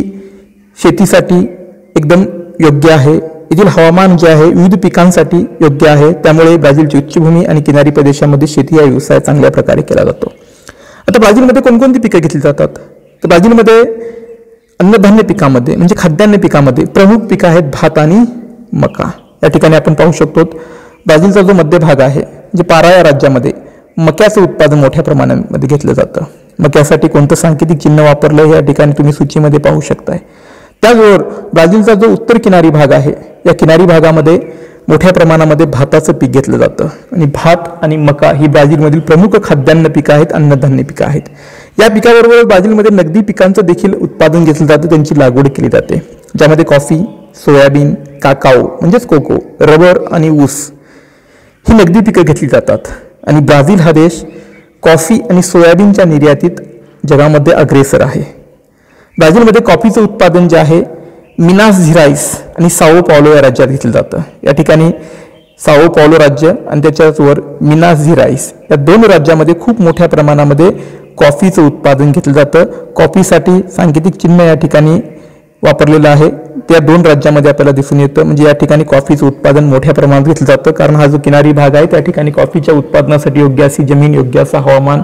शेतीसाठी एकदम योग्य आहे. येथील हवामान जे आहे विविध पिकांसाठी योग्य आहे. त्यामुळे ब्राझीलची उच्चभूमी आणि किनारी प्रदेशामध्ये शेती हा व्यवसाय चांगल्या प्रकारे केला जातो. आता ब्राझीलमध्ये कोणकोणती पिकं घेतली जातात? तर ब्राझीलमध्ये अन्नधान्य पिकामध्ये म्हणजे खाद्यान्न पिकामध्ये प्रमुख पिकं आहेत भात आणि मका. या ठिकाणी आपण पाहू शकतो ब्राझीलचा जो मध्य भाग आहे म्हणजे पारा या राज्यामध्ये मक्याचं उत्पादन मोठ्या प्रमाणामध्ये घेतलं जातं. मक्यासाठी कोणतं सांकेतिक चिन्ह वापरलं या ठिकाणी तुम्ही सूचीमध्ये पाहू शकताय. त्याचबरोबर ब्राझीलचा जो उत्तर किनारी भाग आहे या किनारी भागामध्ये मोठ्या प्रमाणामध्ये भाताचं पीक घेतलं जातं आणि भात आणि मका ही ब्राझीलमधील प्रमुख खाद्यान्न पिकं आहेत, अन्नधान्य पिकं आहेत. या पिकाबरोबर ब्राझीलमध्ये नगदी पिकांचं देखील उत्पादन घेतलं जातं, त्यांची लागवड केली जाते, ज्यामध्ये कॉफी, सोयाबीन, काकाओ म्हणजेच कोको, रबर आणि ऊस ही नगदी पिकं घेतली जातात. आणि ब्राझील हा देश कॉफी आणि सोयाबीनच्या निर्यातीत जगामध्ये अग्रेसर आहे. ब्राझीलमध्ये कॉफीचं उत्पादन जे आहे मिनास जिराईस आणि साओ पावलो या राज्यात घेतलं जातं. या ठिकाणी साओ पावलो राज्य आणि त्याच्यावर मिनास जिराईस या दोन राज्यामध्ये खूप मोठ्या प्रमाणामध्ये कॉफीचं उत्पादन घेतलं जातं. कॉफीसाठी सांकेतिक चिन्ह या ठिकाणी वापरलेलं आहे. त्या दोन राज्यामध्ये आपल्याला दिसून येतं. म्हणजे या ठिकाणी कॉफीचं उत्पादन मोठ्या प्रमाणात घेतलं जातं, कारण हा जो किनारी भाग आहे त्या ठिकाणी कॉफीच्या उत्पादनासाठी योग्य अशी जमीन, योग्य असा हवामान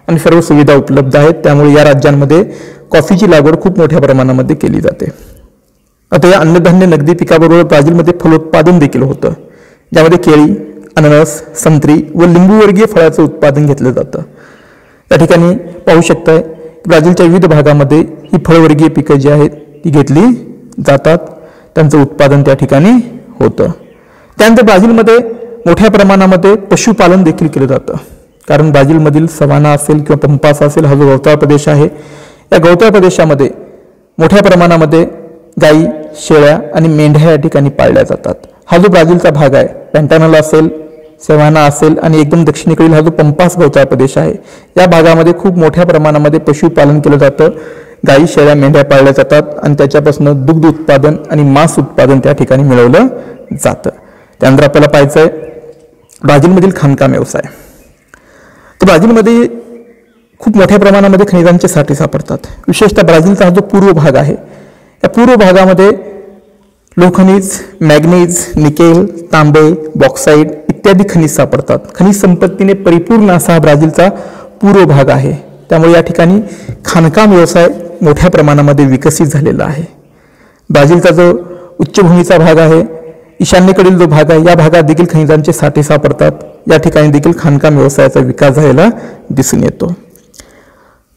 आणि सर्व सुविधा उपलब्ध आहेत. त्यामुळे या राज्यांमध्ये कॉफीची लागवड खूप मोठ्या प्रमाणामध्ये केली जाते. आता या अन्नधान्य नगदी पिकाबरोबर ब्राझीलमध्ये फलोत्पादन देखील होतं, ज्यामध्ये केळी, अननस, संत्री व लिंबूवर्गीय फळाचं उत्पादन घेतलं जातं. या ठिकाणी पाहू शकताय ब्राझीलच्या विविध भागामध्ये ही फळवर्गीय पिकं जी आहेत ती घेतली जातात, त्यांचं उत्पादन त्या ठिकाणी होतं. त्यानंतर ब्राझीलमध्ये मोठ्या प्रमाणामध्ये पशुपालन देखील केलं जातं, कारण ब्राझीलमधील सवाना असेल किंवा पंपास असेल हा जो गवताळ प्रदेश आहे, या गवताळ प्रदेशामध्ये मोठ्या प्रमाणामध्ये गाई, शेळ्या आणि मेंढ्या या ठिकाणी पाळल्या जातात. हा जो ब्राझीलचा भाग आहे, पॅन्टानल असेल, सवाना असेल आणि एकदम दक्षिणेकडील हा जो पंपास गवताळ प्रदेश आहे, या भागामध्ये खूप मोठ्या प्रमाणामध्ये पशुपालन केलं जातं. गाई, शेळ्या, मेंढ्या पाळल्या जातात आणि त्याच्यापासून दुग्ध उत्पादन आणि मांस उत्पादन त्या ठिकाणी मिळवलं जातं. त्यानंतर आपल्याला पाहायचं आहे ब्राझीलमधील खाणकाम व्यवसाय. तर ब्राझीलमध्ये खूप मोठ्या प्रमाणामध्ये खनिजांचे साठे सापडतात. विशेषतः ब्राझीलचा हा जो पूर्व भाग आहे, या पूर्व भागामध्ये लोहखनिज, मॅग्नीज, निकेल, तांबे, बॉक्साईड इत्यादी खनिज सापडतात. खनिज संपत्तीने परिपूर्ण असा हा ब्राझीलचा पूर्व भाग आहे. त्यामुळे या ठिकाणी खाणकाम व्यवसाय मोठ्या प्रमाणामध्ये विकसित झालेला आहे. ब्राझीलचा जो उच्चभूमीचा भाग आहे, ईशान्येकडील जो भाग आहे, या भागात देखील खनिजांचे साठे सापडतात. या ठिकाणी देखील खाणकाम व्यवसायाचा विकास झालेला दिसून येतो.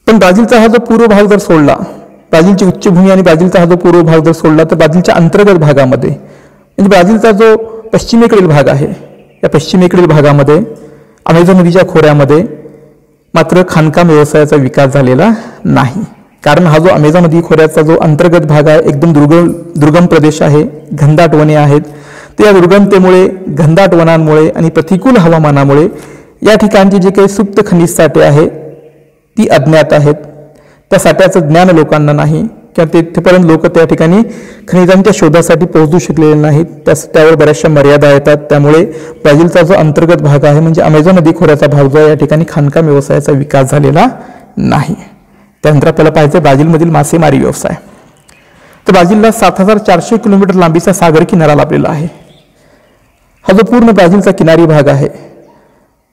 पण ब्राझीलचा हा जो पूर्व भाग जर सोडला, ब्राझीलची उच्चभूमी आणि ब्राझीलचा हा जो पूर्व भाग जर सोडला, तर ब्राझीलच्या अंतर्गत भागामध्ये म्हणजे ब्राझीलचा जो पश्चिमेकडील भाग आहे, या पश्चिमेकडील भागामध्ये अमेझॉन नदीच्या खोऱ्यामध्ये मात्र खाणकाम व्यवसायाचा विकास झालेला नाही. कारण हा जो अमेझॉन नदी खोऱ्याचा जो अंतर्गत भाग आहे, एकदम दुर्गम प्रदेश आहे, घनदाट वने आहेत. तर या दुर्गमतेमुळे, घनदाट वनांमुळे आणि प्रतिकूल हवामानामुळे या ठिकाणचे जे काही सुप्त खनिज साठे आहे ती अज्ञात आहेत. त्या साठ्याचं ज्ञान लोकांना नाही, किंवा तिथपर्यंत लोक त्या ठिकाणी खनिजांच्या शोधासाठी पोहोचू शकलेले नाहीत. त्यावर बऱ्याचशा मर्यादा येतात. त्यामुळे ब्राझीलचा जो अंतर्गत भाग आहे म्हणजे अमेझॉन नदी खोऱ्याचा भाग जो आहे, या ठिकाणी खाणकाम व्यवसायाचा विकास झालेला नाही. त्यानंतर आपल्याला पाहायचं ब्राझीलमधील मासेमारी व्यवसाय. तर ब्राझीलला 7400 किलोमीटर लांबीचा सागर किनारा लाभलेला आहे. हा जो पूर्ण ब्राझीलचा किनारी भाग आहे,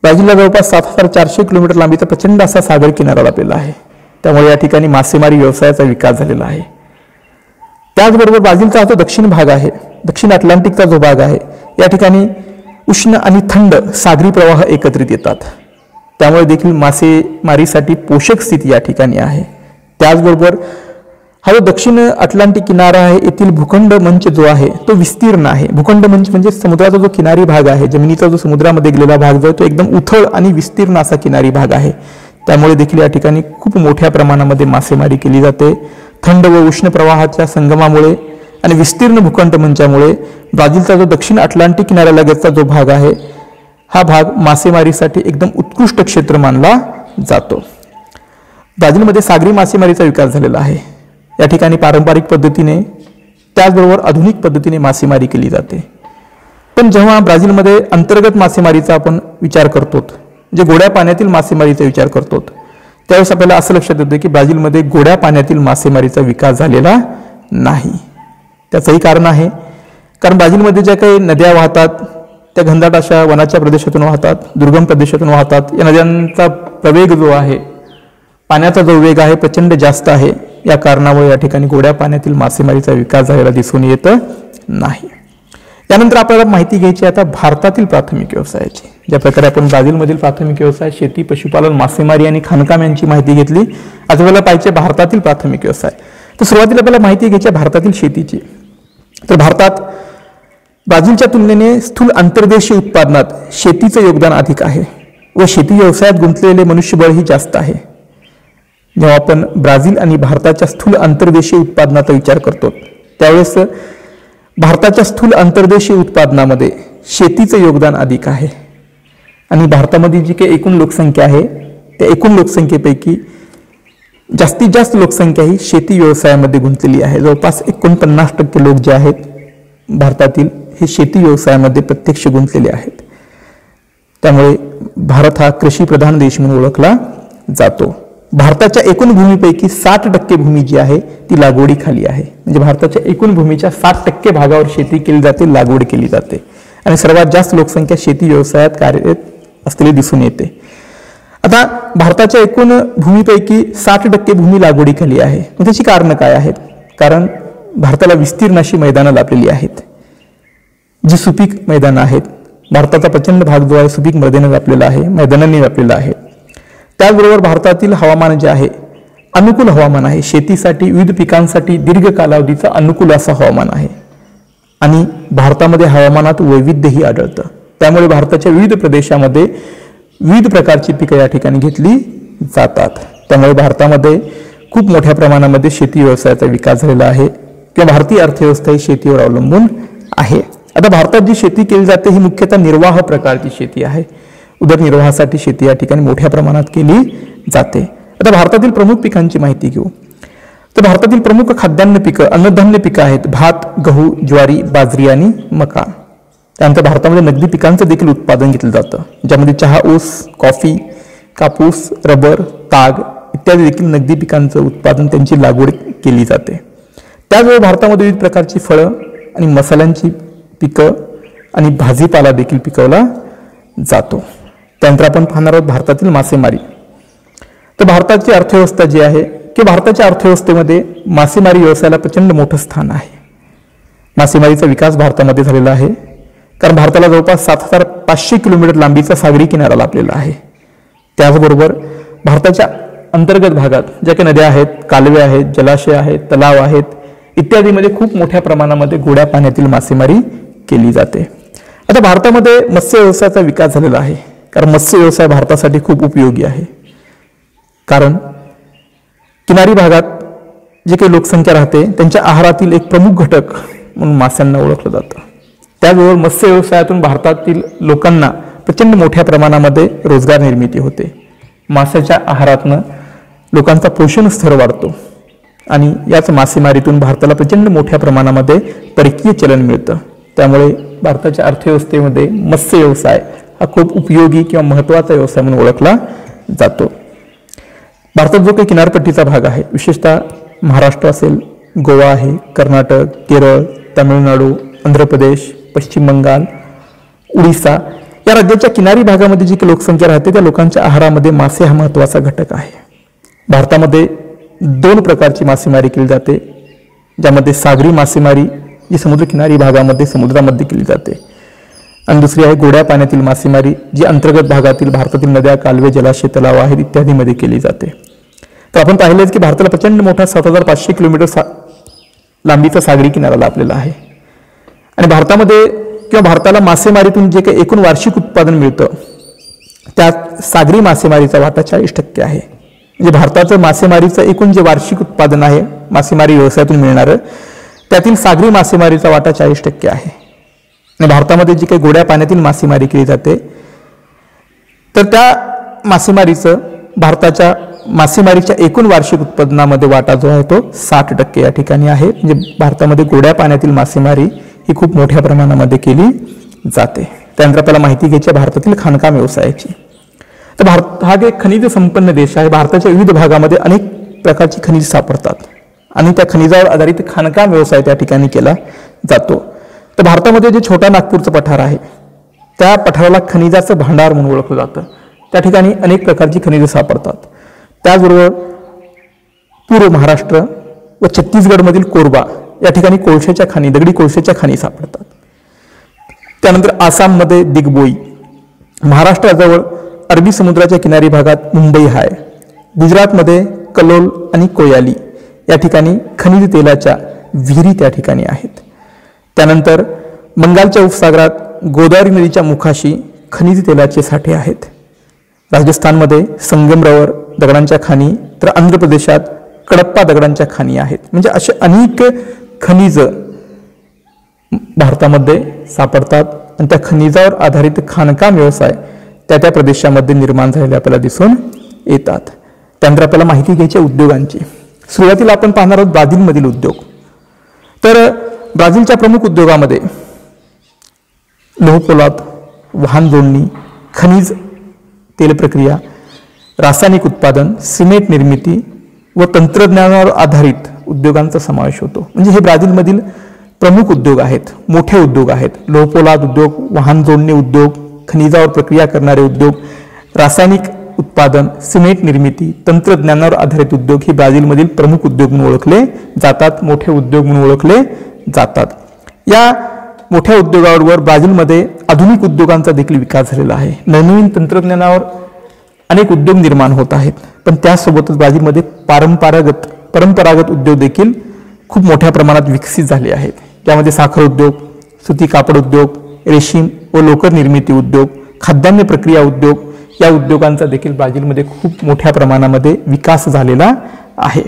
ब्राझीलला जवळपास 7400 किलोमीटर लांबीचा प्रचंड असा सागर किनारा लाभलेला आहे. त्यामुळे या ठिकाणी मासेमारी व्यवसायाचा विकास झालेला आहे. त्याचबरोबर ब्राझीलचा हा जो दक्षिण भाग आहे, दक्षिण अटलांटिकचा जो भाग आहे, या ठिकाणी उष्ण आणि थंड सागरी प्रवाह एकत्रित येतात. त्यामुळे देखील मासेमारीसाठी पोषक स्थिती या ठिकाणी आहे. त्याचबरोबर हा जो दक्षिण अटलांटिक किनारा आहे, येथील भूखंड मंच जो आहे तो विस्तीर्ण आहे. भूखंड मंच म्हणजे समुद्राचा जो किनारी भाग आहे, जमिनीचा जो समुद्रामध्ये गेलेला भाग जो आहे तो एकदम उथळ आणि विस्तीर्ण असा किनारी भाग आहे. त्यामुळे देखील या ठिकाणी खूप मोठ्या प्रमाणामध्ये मासेमारी केली जाते. थंड व उष्ण प्रवाहाच्या संगमामुळे आणि विस्तीर्ण भूखंड मंचामुळे ब्राझीलचा जो दक्षिण अटलांटिक किनाऱ्यालगतचा जो भाग आहे, हा भाग मासेमारीसाठी एकदम उत्कृष्ट क्षेत्र मानला जातो. ब्राझीलमध्ये सागरी मासेमारीचा विकास झालेला आहे. या ठिकाणी पारंपरिक पद्धतीने त्याचबरोबर आधुनिक पद्धतीने मासेमारी केली जाते. पण जेव्हा ब्राझीलमध्ये अंतर्गत मासेमारीचा आपण विचार करतो, जे गोड्या पाण्यातील मासेमारीचा विचार करतो, त्यावेळेस आपल्याला असं लक्षात येतं की ब्राझीलमध्ये गोड्या पाण्यातील मासेमारीचा विकास झालेला नाही. त्याचंही कारण आहे, कारण ब्राझीलमध्ये ज्या काही नद्या वाहतात त्या घनदाट अशा वनाच्या प्रदेशातून वाहतात, दुर्गम प्रदेशातून वाहतात. या नद्यांचा प्रवेग जो आहे, पाण्याचा जो वेग आहे प्रचंड जास्त आहे. या कारणामुळे या ठिकाणी गोड्या पाण्यातील मासेमारीचा विकास झालेला दिसून येत नाही. यानंतर आपल्याला माहिती घ्यायची आता भारतातील प्राथमिक व्यवसायाची. ज्या प्रकारे आपण ब्राझीलमधील प्राथमिक व्यवसाय शेती, पशुपालन, मासेमारी आणि खाणकाम यांची माहिती घेतली, आज आपल्याला पाहिजे भारतातील प्राथमिक व्यवसाय. तर सुरुवातीला आपल्याला माहिती घ्यायची भारतातील शेतीची. तर भारतात ब्राझीलच्या तुलनेने स्थूल अंतर्देशीय उत्पादनात शेतीचं योगदान अधिक आहे व शेती व्यवसायात गुंतलेले मनुष्यबळही जास्त आहे. जेव्हा आपण ब्राझील आणि भारताच्या स्थूल अंतर्देशीय उत्पादनाचा विचार करतो त्यावेळेस भारताच्या स्थूल अंतर्देशीय उत्पादनामध्ये शेतीचं योगदान अधिक आहे आणि भारतामध्ये जी काही एकूण लोकसंख्या आहे त्या एकूण लोकसंख्येपैकी जास्तीत जास्त लोकसंख्या ही शेती व्यवसायामध्ये गुंतलेली आहे. जवळपास 49% लोक जे आहेत भारतातील हे शेती व्यवसायामध्ये प्रत्यक्ष गुंतलेले आहेत. त्यामुळे भारत हा कृषीप्रधान देश म्हणून ओळखला जातो. भारताच्या एकूण भूमीपैकी 60% भूमी जी आहे ती लागवडीखाली आहे. म्हणजे भारताच्या एकूण भूमीच्या 60% भागावर शेती केली जाते, लागवड केली जाते आणि सर्वात जास्त लोकसंख्या शेती व्यवसायात कार्यरत असलेली दिसून येते. आता भारताच्या एकूण भूमीपैकी 60% भूमी लागवडीखाली आहे. मग त्याची कारणं काय आहेत? कारण भारताला विस्तीर्ण अशी मैदानं लाभलेली आहेत, जी सुपीक मैदानं आहेत. भारताचा प्रचंड भाग जो आहे सुपीक मैदानांनी व्यापलेला आहे. त्याचबरोबर भारतातील हवामान जे आहे अनुकूल हवामान आहे. शेतीसाठी विविध पिकांसाठी दीर्घ कालावधीचं अनुकूल असं हवामान आहे आणि भारतामध्ये हवामानात वैविध्यही आढळतं. त्यामुळे भारताच्या विविध प्रदेशामध्ये विविध प्रकारची पिकं या ठिकाणी घेतली जातात. त्यामुळे भारतामध्ये खूप मोठ्या प्रमाणामध्ये शेती व्यवसायाचा विकास झालेला आहे किंवा भारतीय अर्थव्यवस्था ही शेतीवर अवलंबून आहे. आता भारतात जी शेती केली जाते ही मुख्यतः निर्वाह प्रकारची शेती आहे. उदरनिर्वाहासाठी शेती या ठिकाणी मोठ्या प्रमाणात केली जाते. आता भारतातील प्रमुख पिकांची माहिती घेऊ तर भारतातील प्रमुख खाद्यान्न पिकं अन्नधान्य पिकं आहेत भात, गहू, ज्वारी, बाजरी आणि मका. त्यानंतर भारतामध्ये नगदी पिकांचं देखील उत्पादन घेतलं जातं, ज्यामध्ये चहा, ऊस, कॉफी, कापूस, रबर, ताग इत्यादी देखील नगदी पिकांचं उत्पादन त्यांची लागवड केली जाते. त्याचवेळी भारतामध्ये विविध प्रकारची फळं आणि मसाल्यांची पिकं आणि भाजीपाला देखील पिकवला जातो. त्यानंतर आपण पाहणार आहोत भारतातील मासेमारी. तर भारताची अर्थव्यवस्था जी आहे की भारताच्या अर्थव्यवस्थेमध्ये मासेमारी व्यवसायाला प्रचंड मोठं स्थान आहे. मासेमारीचा विकास भारतामध्ये झालेला आहे कारण भारताला जवळपास 7,500 किलोमीटर लांबीचा सागरी किनारा लाभलेला आहे. त्याचबरोबर भारताच्या अंतर्गत भागात ज्या काही नद्या आहेत, कालवे आहेत, जलाशय आहेत, तलाव आहेत इत्यादीमध्ये खूप मोठ्या प्रमाणामध्ये गोड्या पाण्यातील मासेमारी केली जाते. आता भारतामध्ये मत्स्य व्यवसायाचा विकास झालेला आहे कारण मत्स्य व्यवसाय भारतासाठी खूप उपयोगी आहे. कारण किनारी भागात जे काही लोकसंख्या राहते त्यांच्या आहारातील एक प्रमुख घटक म्हणून माशांना ओळखलं जातं. त्याचबरोबर मत्स्य व्यवसायातून भारतातील लोकांना प्रचंड मोठ्या प्रमाणामध्ये रोजगार निर्मिती होते. माशाच्या आहारातनं लोकांचा पोषण स्तर वाढतो आणि याच मासेमारीतून भारताला प्रचंड मोठ्या प्रमाणामध्ये परकीय चलन मिळतं. त्यामुळे भारताच्या अर्थव्यवस्थेमध्ये मत्स्य व्यवसाय हा खूप उपयोगी किंवा महत्त्वाचा व्यवसाय म्हणून ओळखला जातो. भारतात जो काही किनारपट्टीचा भाग आहे विशेषतः महाराष्ट्र असेल, गोवा आहे, कर्नाटक, केरळ, तामिळनाडू, आंध्र प्रदेश, पश्चिम बंगाल, उडीसा या राज्याच्या किनारी भागामध्ये जी काही लोकसंख्या राहते त्या लोकांच्या आहारामध्ये मासे हा महत्त्वाचा घटक आहे. भारतामध्ये 2 प्रकारची मासेमारी केली जाते, ज्यामध्ये सागरी मासेमारी जी समुद्रकिनारी भागामध्ये समुद्रामध्ये केली जाते आणि दुसरी आहे गोड्या पाण्यातील मासेमारी जी अंतर्गत भागातील भारतातील नद्या, कालवे, जलाशय, तलाव आहेत इत्यादीमध्ये केली जाते. तर आपण पाहिलेच की भारताला प्रचंड मोठा 7,500 किलोमीटर लांबीचा सागरी किनारा लाभलेला आहे आणि भारतामध्ये किंवा भारताला मासेमारीतून जे काही एकूण वार्षिक उत्पादन मिळतं त्यात सागरी मासेमारीचा वाटा 40% आहे. म्हणजे भारताचं मासेमारीचं एकूण जे वार्षिक उत्पादन आहे मासेमारी व्यवसायातून मिळणारं त्यातील सागरी मासेमारीचा वाटा 40% आहे. आणि भारतामध्ये जी काही गोड्या पाण्यातील मासेमारी केली जाते तर त्या मासेमारीचं भारताच्या मासेमारीच्या एकूण वार्षिक उत्पादनामध्ये वाटा जो आहे तो 60% या ठिकाणी आहे. म्हणजे भारतामध्ये गोड्या पाण्यातील मासेमारी ही खूप मोठ्या प्रमाणामध्ये केली जाते. त्यानंतर आपल्याला माहिती घ्यायची भारतातील खाणकाम व्यवसायाची. तर भारत हा एक खनिज संपन्न देश आहे. भारताच्या विविध भागामध्ये अनेक प्रकारची खनिज सापडतात आणि त्या खनिजावर आधारित खाणकाम व्यवसाय त्या ठिकाणी केला जातो. तर भारतामध्ये जे छोटा नागपूरचं पठार आहे त्या पठाराला खनिजाचं भांडार म्हणून ओळखलं जातं. त्या ठिकाणी अनेक प्रकारची खनिजे सापडतात. त्याचबरोबर पूर्व महाराष्ट्र व छत्तीसगडमधील कोरबा या ठिकाणी कोळशाच्या खाणी, दगडी कोळशाच्या खाणी सापडतात. त्यानंतर आसाममध्ये दिग्बोई, महाराष्ट्राजवळ अरबी समुद्राच्या किनारी भागात मुंबई आहे, गुजरातमध्ये कलोल आणि कोयाली या ठिकाणी खनिज तेलाच्या विहिरी त्या ठिकाणी आहेत. त्यानंतर बंगालच्या उपसागरात गोदावरी नदीच्या मुखाशी खनिज तेलाचे साठे आहेत. राजस्थानमध्ये संगमरवर दगडांच्या खाणी तर आंध्र प्रदेशात कडप्पा दगडांच्या खाणी आहेत. म्हणजे असे अनेक खनिज भारतामध्ये सापडतात आणि त्या खनिजावर आधारित खाणकाम व्यवसाय त्या प्रदेशामध्ये निर्माण झालेले आपल्याला दिसून येतात. त्यानंतर आपल्याला माहिती घ्यायची उद्योगांची. सुरुवातीला आपण पाहणार आहोत ब्राझीलमधील उद्योग. तर ब्राझीलच्या प्रमुख उद्योगामध्ये लोहपोलाद, वाहन जोडणी, खनिज तेल प्रक्रिया, रासायनिक उत्पादन, सिमेंट निर्मिती व तंत्रज्ञानावर आधारित उद्योगांचा समावेश होतो. म्हणजे हे ब्राझीलमधील प्रमुख उद्योग आहेत, मोठे उद्योग आहेत. लोहपोलाद उद्योग, वाहन जोडणी उद्योग, खनिजावर प्रक्रिया करणारे उद्योग, रासायनिक उत्पादन, सिमेंट निर्मिती, तंत्रज्ञानावर आधारित उद्योग हे ब्राझीलमधील प्रमुख उद्योग म्हणून ओळखले जातात, मोठे उद्योग म्हणून ओळखले जातात. या मोठ्या उद्योगाबरोबर ब्राझीलमध्ये आधुनिक उद्योगांचा देखील विकास झालेला आहे. नवनवीन तंत्रज्ञानावर अनेक उद्योग निर्माण होत आहेत. पण त्यासोबतच ब्राझीलमध्ये परंपरागत उद्योग देखील खूप मोठ्या प्रमाणात विकसित झाले आहेत. त्यामध्ये साखर उद्योग, सुती कापड उद्योग, रेशीम व लोकर निर्मिती उद्योग, खाद्यान्न प्रक्रिया उद्योग या उद्योगांचा देखील ब्राझीलमध्ये खूप मोठ्या प्रमाणामध्ये विकास झालेला आहे.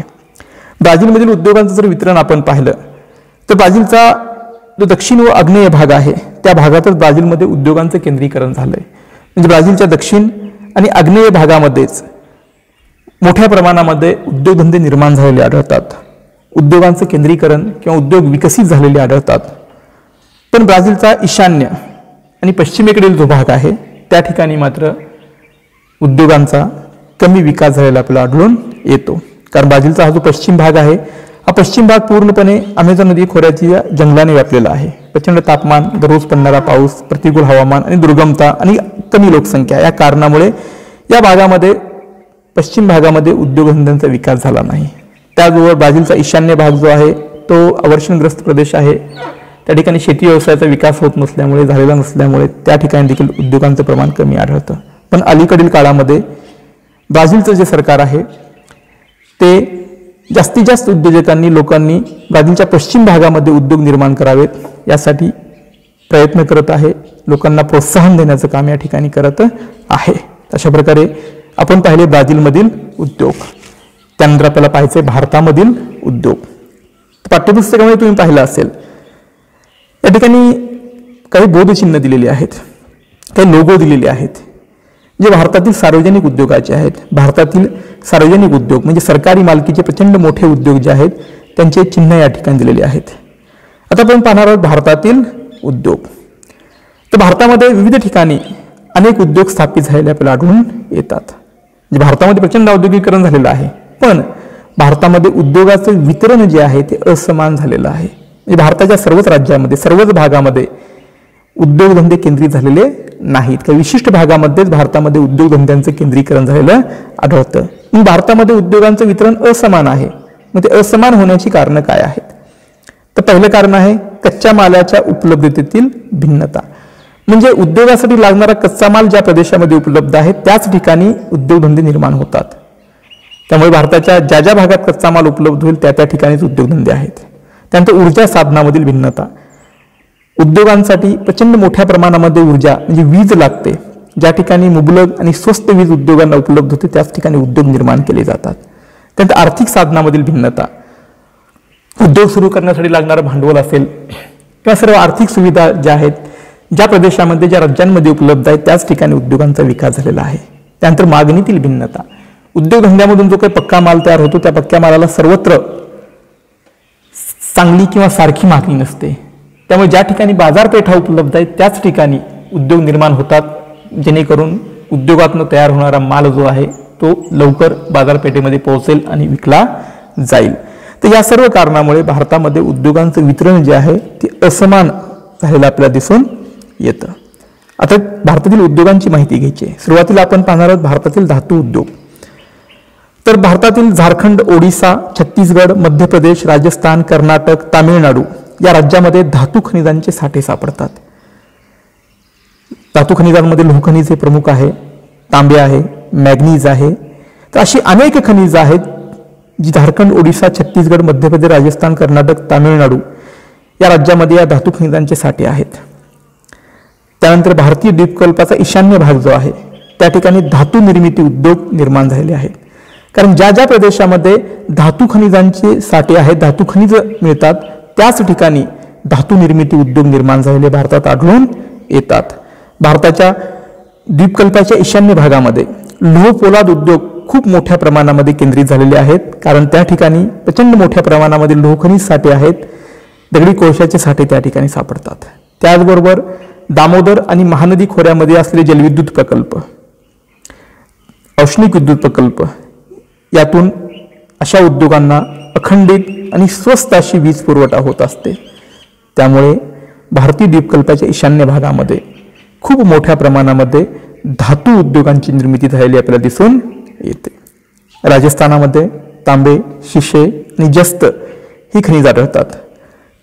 ब्राझीलमधील उद्योगांचं जर वितरण आपण पाहिलं तर ब्राझीलचा जो दक्षिण व आग्नेय भाग आहे त्या भागातच ब्राझीलमध्ये उद्योगांचं केंद्रीकरण झालंय. म्हणजे ब्राझीलच्या दक्षिण आणि आग्नेय भागामध्येच मोठ्या प्रमाणामध्ये उद्योगधंदे निर्माण झालेले आढळतात, उद्योगांचं केंद्रीकरण किंवा उद्योग विकसित झालेले आढळतात. पण ब्राझीलचा ईशान्य आणि पश्चिमेकडील जो भाग आहे त्या ठिकाणी मात्र उद्योगांचा कमी विकास झालेला आपल्याला आढळून येतो. कारण ब्राझीलचा हा जो पश्चिम भाग आहे हा पश्चिम भाग पूर्णपणे अमेझॉन नदी खोऱ्याच्या जंगलाने व्यापलेला आहे. प्रचंड तापमान, दररोज पडणारा पाऊस, प्रतिकूल हवामान आणि दुर्गमता आणि कमी लोकसंख्या या कारणामुळे या भागामध्ये पश्चिम भागामध्ये उद्योगधंद्यांचा विकास झाला नाही. त्याचबरोबर ब्राझीलचा ईशान्य भाग जो आहे तो अवर्षणग्रस्त प्रदेश आहे. त्या ठिकाणी शेती व्यवसायाचा विकास होत नसल्यामुळे, झालेला नसल्यामुळे त्या ठिकाणी देखील उद्योगांचं प्रमाण कमी आढळतं. पण अलीकडील काळामध्ये ब्राझीलचं जे सरकार आहे ते जास्तीत जास्त उद्योजकांनी, लोकांनी ब्राझीलच्या पश्चिम भागामध्ये उद्योग निर्माण करावेत यासाठी प्रयत्न करत आहे. लोकांना प्रोत्साहन देण्याचं काम या ठिकाणी करत आहे. अशा प्रकारे आपण पाहिले ब्राझीलमधील उद्योग. त्यानंतर आपल्याला पाहायचे भारतामधील उद्योग. पाठ्यपुस्तकामध्ये तुम्ही पाहिलं असेल या ठिकाणी काही बोधचिन्ह दिलेली आहेत, काही लोगो दिलेले आहेत जे भारतातील सार्वजनिक उद्योगाचे आहेत. भारतातील सार्वजनिक उद्योग म्हणजे सरकारी मालकीचे प्रचंड मोठे उद्योग जे आहेत त्यांचे चिन्ह या ठिकाणी दिलेले आहेत. आता आपण पाहणार आहोत भारतातील उद्योग. तर भारतामध्ये विविध ठिकाणी अनेक उद्योग स्थापित झालेले आपल्याला आढळून येतात. म्हणजे भारतामध्ये प्रचंड औद्योगिकरण झालेलं आहे, पण भारतामध्ये उद्योगाचं वितरण जे आहे ते असमान झालेलं आहे. म्हणजे भारताच्या सर्वच राज्यामध्ये, सर्वच भागामध्ये उद्योगधंदे केंद्रित झालेले नाहीत. काही विशिष्ट भागामध्येच भारतामध्ये उद्योगधंद्यांचं केंद्रीकरण झालेलं आढळतं. मग भारतामध्ये उद्योगांचं वितरण असमान आहे. मग ते असमान होण्याची कारणं काय आहेत? तर पहिलं कारण आहे कच्च्या मालाच्या उपलब्धतेतील भिन्नता. म्हणजे उद्योगासाठी लागणारा कच्चा माल ज्या प्रदेशामध्ये उपलब्ध आहे त्याच ठिकाणी उद्योगधंदे निर्माण होतात. त्यामुळे भारताच्या ज्या ज्या भागात कच्चा माल उपलब्ध होईल त्या त्या ठिकाणीच उद्योगधंदे आहेत. त्यानंतर ऊर्जा साधनामधील भिन्नता. उद्योगांसाठी प्रचंड मोठ्या प्रमाणामध्ये ऊर्जा म्हणजे वीज लागते. ज्या ठिकाणी मुबलक आणि स्वस्त वीज उद्योगांना उपलब्ध होते त्याच ठिकाणी उद्योग निर्माण केले जातात. त्यानंतर आर्थिक साधनामधील भिन्नता. उद्योग सुरू करण्यासाठी लागणारं भांडवल असेल किंवा सर्व आर्थिक सुविधा ज्या आहेत ज्या प्रदेशामध्ये, ज्या राज्यांमध्ये उपलब्ध आहेत त्याच ठिकाणी उद्योगांचा विकास झालेला आहे. त्यानंतर मागणीतील भिन्नता. उद्योगधंद्यामधून जो काही पक्का माल तयार होतो त्या पक्क्या मालाला सर्वत्र चांगली किंवा सारखी मागणी नसते. त्यामुळे ज्या ठिकाणी बाजारपेठा उपलब्ध आहेत त्याच ठिकाणी उद्योग निर्माण होतात, जेणेकरून उद्योगातून तयार होणारा माल जो आहे तो लवकर बाजारपेठेमध्ये पोहोचेल आणि विकला जाईल. तर या सर्व कारणामुळे भारतामध्ये उद्योगांचं वितरण जे आहे ते असमान झालेलं आपल्याला दिसून येतं. आता भारतातील उद्योगांची माहिती घ्यायची आहे. सुरुवातीला आपण पाहणार आहोत भारतातील धातू उद्योग. तर भारतातील झारखंड, ओडिसा, छत्तीसगड, मध्य प्रदेश, राजस्थान, कर्नाटक, तामिळनाडू या राज्यामध्ये धातू खनिजांचे साठे सापडतात. धातू खनिजांमध्ये लोहखनिज हे प्रमुख आहे, तांबे आहे, मॅग्नीज आहे. तर अशी अनेक खनिज आहेत जी झारखंड, ओडिसा, छत्तीसगड, मध्य प्रदेश, राजस्थान, कर्नाटक, तामिळनाडू या राज्यामध्ये या धातू खनिजांचे साठे आहेत. त्यानंतर भारतीय द्वीपकल्पाचा ईशान्य भाग जो आहे त्या ठिकाणी धातू निर्मिती उद्योग निर्माण झालेले आहेत. कारण ज्या ज्या प्रदेशामध्ये धातू खनिजांचे साठे आहेत, धातू खनिज मिळतात त्याच ठिकाणी धातू निर्मिती उद्योग निर्माण झालेले भारतात आढळून येतात. भारताच्या द्वीपकल्पाच्या ईशान्य भागामध्ये लोह पोलाद उद्योग खूप मोठ्या प्रमाणामध्ये केंद्रित झालेले आहेत, कारण त्या ठिकाणी प्रचंड मोठ्या प्रमाणामध्ये लोहखनिज साठे आहेत, दगडी कोळशाचे साठे त्या ठिकाणी सापडतात. त्याचबरोबर दामोदर आणि महानदी खोऱ्यामध्ये असलेले जलविद्युत प्रकल्प, औष्णिक विद्युत प्रकल्प, यातून अशा उद्योगांना अखंडित आणि स्वस्त अशी वीज पुरवठा होत असते. त्यामुळे भारतीय द्वीपकल्पाच्या ईशान्य भागामध्ये खूप मोठ्या प्रमाणामध्ये धातू उद्योगांची निर्मिती झालेली आपल्याला दिसून येते. राजस्थानामध्ये तांबे, शिसे आणि जस्त ही खनिज आढळतात.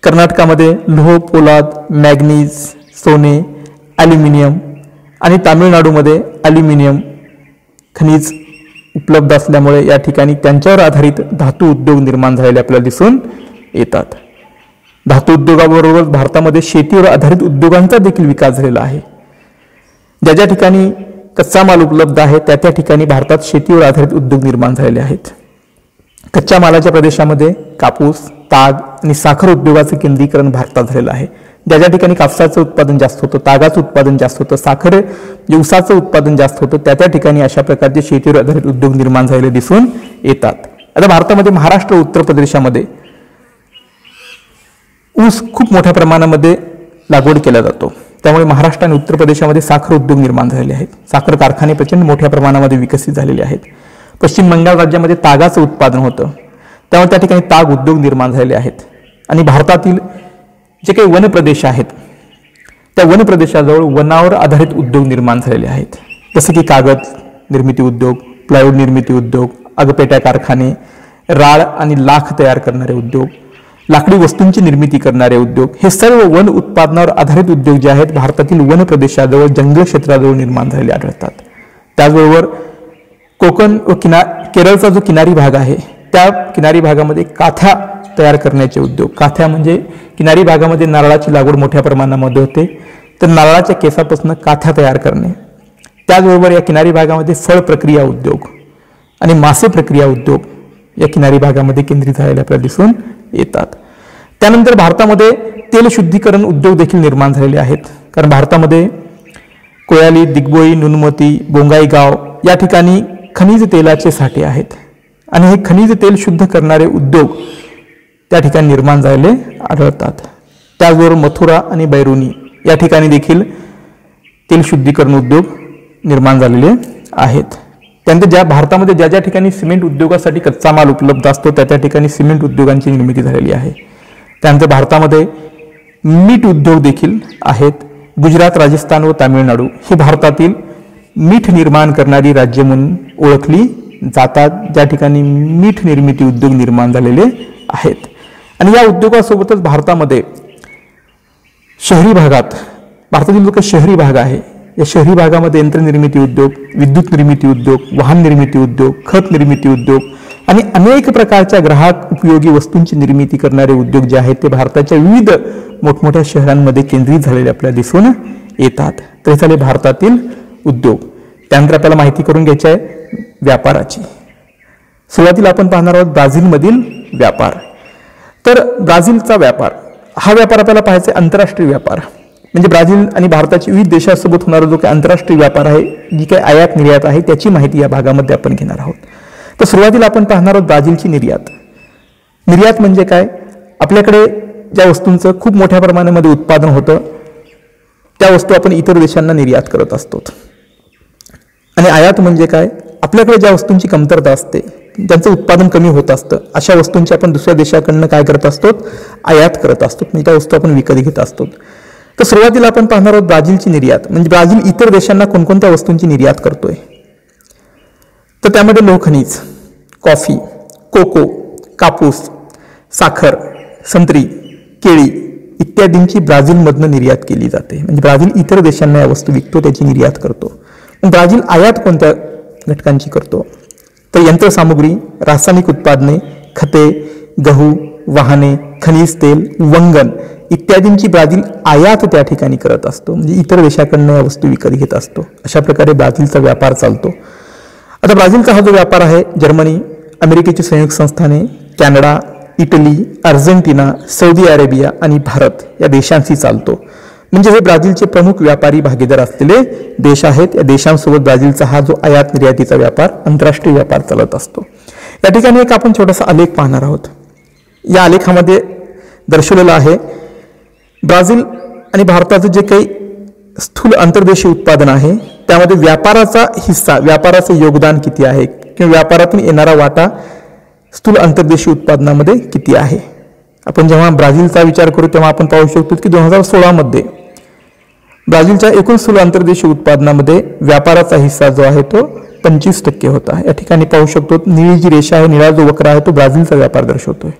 कर्नाटकामध्ये लोह पोलाद, मॅग्नीज, सोने, ॲल्युमिनियम आणि तामिळनाडूमध्ये ॲल्युमिनियम खनिज उपलब्ध असल्यामुळे या ठिकाणी त्यांच्यावर आधारित धातू उद्योग निर्माण झालेले आपल्याला दिसून येतात. धातू उद्योगाबरोबर भारतामध्ये शेतीवर आधारित उद्योगांचा देखील विकास झालेला आहे. ज्या ज्या ठिकाणी कच्चा माल उपलब्ध आहे त्या त्या ठिकाणी भारतात शेतीवर आधारित उद्योग निर्माण झालेले आहेत. कच्च्या मालाच्या प्रदेशामध्ये कापूस, ताग आणि साखर उद्योगाचं केंद्रीकरण भारतात झालेलं आहे. ज्या ज्या ठिकाणी कापसाचं उत्पादन जास्त होतं, तागाचं उत्पादन जास्त होतं, साखर ऊसाचं उत्पादन जास्त होतं, त्या त्या ठिकाणी अशा प्रकारचे शेतीवर आधारित उद्योग निर्माण झालेले दिसून येतात. आता भारतामध्ये महाराष्ट्र, उत्तर प्रदेशामध्ये ऊस खूप मोठ्या प्रमाणामध्ये लागवड केला जातो. त्यामुळे महाराष्ट्र आणि उत्तर प्रदेशामध्ये साखर उद्योग निर्माण झालेले आहेत. साखर कारखाने प्रचंड मोठ्या प्रमाणामध्ये विकसित झालेले आहेत. पश्चिम बंगाल राज्यामध्ये तागाचं उत्पादन होतं, त्यामुळे त्या ठिकाणी ताग उद्योग निर्माण झालेले आहेत. आणि भारतातील जे काही वन प्रदेश आहेत त्या वन प्रदेशाजवळ वनावर आधारित उद्योग निर्माण झालेले आहेत. जसं की कागद निर्मिती उद्योग, प्लायवूड निर्मिती उद्योग, अगपेट्या कारखाने, राळ आणि लाख तयार करणारे उद्योग, लाकडी वस्तूंची निर्मिती करणारे उद्योग, हे सर्व वन उत्पादनावर आधारित उद्योग जे आहेत भारतातील वन प्रदेशाजवळ, जंगल क्षेत्राजवळ निर्माण झालेले आढळतात. त्याचबरोबर कोकण व केरळचा जो किनारी भाग आहे त्या किनारी भागामध्ये काथ्या तयार करण्याचे उद्योग, काथ्या म्हणजे किनारी भागामध्ये नारळाची लागवड मोठ्या प्रमाणामध्ये होते, तर नारळाच्या केसापासून काथ्या तयार करणे. त्याचबरोबर या किनारी भागामध्ये फळ प्रक्रिया उद्योग आणि मासे प्रक्रिया उद्योग या किनारी भागामध्ये केंद्रित झालेले आपल्याला दिसून येतात. त्यानंतर भारतामध्ये तेल शुद्धीकरण उद्योग देखील निर्माण झालेले आहेत, कारण भारतामध्ये कोयाली, दिग्बोई, नुनमती, बोंगाई गाव या ठिकाणी खनिज तेलाचे साठे आहेत आणि हे खनिज तेल शुद्ध करणारे उद्योग त्या ठिकाणी निर्माण झालेले आढळतात. त्याचबरोबर मथुरा आणि बैरुनी या ठिकाणी देखील तेल शुद्धीकरण उद्योग निर्माण झालेले आहेत. त्यानंतर भारतामध्ये ज्या ज्या ठिकाणी सिमेंट उद्योगासाठी कच्चा माल उपलब्ध असतो त्या त्या ठिकाणी सिमेंट उद्योगांची निर्मिती झालेली आहे. त्यानंतर भारतामध्ये मीठ उद्योग देखील आहेत. गुजरात, राजस्थान व तामिळनाडू ही भारतातील मीठ निर्माण करणारी राज्य म्हणून ओळखली जातात, ज्या ठिकाणी मीठ निर्मिती उद्योग निर्माण झालेले आहेत. आणि या उद्योगासोबतच भारतामध्ये शहरी भागात, भारतातील जो काही शहरी भाग आहे या शहरी भागामध्ये यंत्रनिर्मिती उद्योग, विद्युत निर्मिती उद्योग, वाहन निर्मिती उद्योग, खत निर्मिती उद्योग आणि अनेक प्रकारच्या ग्राहक उपयोगी वस्तूंची निर्मिती करणारे उद्योग जे आहेत ते भारताच्या विविध मोठमोठ्या शहरांमध्ये केंद्रित झालेले आपल्याला दिसून येतात. तर हे झाले भारतातील उद्योग. त्यानंतर आपल्याला माहिती करून घ्यायची आहे व्यापाराची. सुरुवातीला आपण पाहणार आहोत ब्राझीलमधील व्यापार. तर ब्राझीलचा व्यापार, हा व्यापार आपल्याला पाहायचा आहे आंतरराष्ट्रीय व्यापार, म्हणजे ब्राझील आणि भारताची विविध देशांसोबत होणारा जो काही आंतरराष्ट्रीय व्यापार आहे, जी काही आयात निर्यात आहे त्याची माहिती या भागामध्ये आपण घेणार आहोत. तर सुरुवातीला आपण पाहणार आहोत ब्राझीलची निर्यात. निर्यात म्हणजे काय? आपल्याकडे ज्या वस्तूंचं खूप मोठ्या प्रमाणामध्ये उत्पादन होतं त्या वस्तू आपण इतर देशांना निर्यात करत असतो. आणि आयात म्हणजे काय? आपल्याकडे ज्या वस्तूंची कमतरता असते, ज्यांचं उत्पादन कमी होत असतं, अशा वस्तूंची आपण दुसऱ्या देशाकडनं काय करत असतो? आयात करत असतो, म्हणजे त्या वस्तू आपण विकत घेत असतो. तर सुरुवातीला आपण पाहणार आहोत ब्राझीलची निर्यात, म्हणजे ब्राझील इतर देशांना कोणकोणत्या वस्तूंची निर्यात करतोय. तर त्यामध्ये लोहखनिज, कॉफी, कोको, कापूस, साखर, संत्री, केळी इत्यादींची ब्राझीलमधनं निर्यात केली जाते. म्हणजे ब्राझील इतर देशांना या वस्तू विकतो, त्याची निर्यात करतो. ब्राझील आयात कोणत्या घटकांची करतो? तर यंत्रसामुग्री, रासायनिक उत्पादने, खते, गहू, वाहने, खनिज तेल, वंगण इत्यादींची ब्राझील आयात त्या ठिकाणी करत असतो, म्हणजे इतर देशाकडनं या वस्तू विकत घेत असतो. अशा प्रकारे ब्राझीलचा व्यापार चालतो. आता ब्राझीलचा हा जो व्यापार आहे, जर्मनी, अमेरिकेची संयुक्त संस्थाने, Canada, Italy, Argentina, Saudi Arabia आणि भारत या देशांशी चालतो. म्हणजे हे ब्राझीलचे प्रमुख व्यापारी भागीदार असलेले देश आहेत. या देशांसोबत ब्राझीलचा हा जो आयात निर्यातीचा व्यापार, आंतरराष्ट्रीय व्यापार चालत असतो. या ठिकाणी एक आपण छोटासा आलेख पाहणार आहोत. या आलेखामध्ये दर्शवलेलं आहे ब्राझील आणि भारताचं जे काही स्थूल अंतर्देशीय उत्पादन आहे त्यामध्ये व्यापाराचा हिस्सा, व्यापाराचं योगदान किती आहे किंवा व्यापारातून येणारा वाटा स्थूल अंतर्देशीय उत्पादनामध्ये किती आहे. आपण जेव्हा ब्राझीलचा विचार करू तेव्हा आपण पाहू शकतो की 2016 मध्ये ब्राझीलच्या एकूण स्थूल अंतर्देशीय उत्पादनामध्ये व्यापाराचा हिस्सा जो आहे तो 25% होता. या ठिकाणी पाहू शकतो निळी जी रेषा आहे, निळा जो वक्र आहे तो ब्राझीलचा व्यापार दर्शवतोय,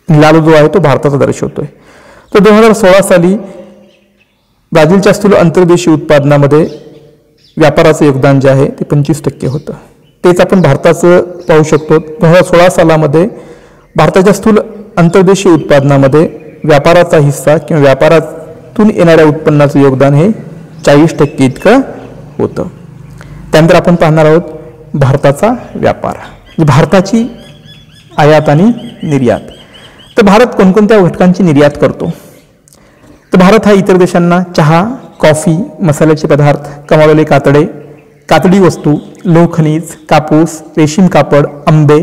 लाल जो आहे तो भारताचा दर्शवतोय. तर 2016 साली ब्राझीलच्या स्थूल अंतर्देशीय उत्पादनामध्ये व्यापाराचं योगदान जे आहे ते 25% होतं. तेच आपण भारताचं पाहू शकतो. 2016 सालामध्ये भारताच्या स्थूल अंतर्देशीय उत्पादनामध्ये व्यापाराचा हिस्सा किंवा व्यापारातून येणाऱ्या उत्पन्नाचं योगदान हे 40% इतकं होतं. त्यानंतर आपण पाहणार आहोत भारताचा व्यापार, भारताची आयात आणि निर्यात. तर भारत कोणकोणत्या घटकांची निर्यात करतो. तर भारत हा इतर देशांना चहा, कॉफी, मसाल्याचे पदार्थ, कमावलेले कातडे, कातडी वस्तू, लोह खनिज, कापूस, रेशीम कापड, आंबे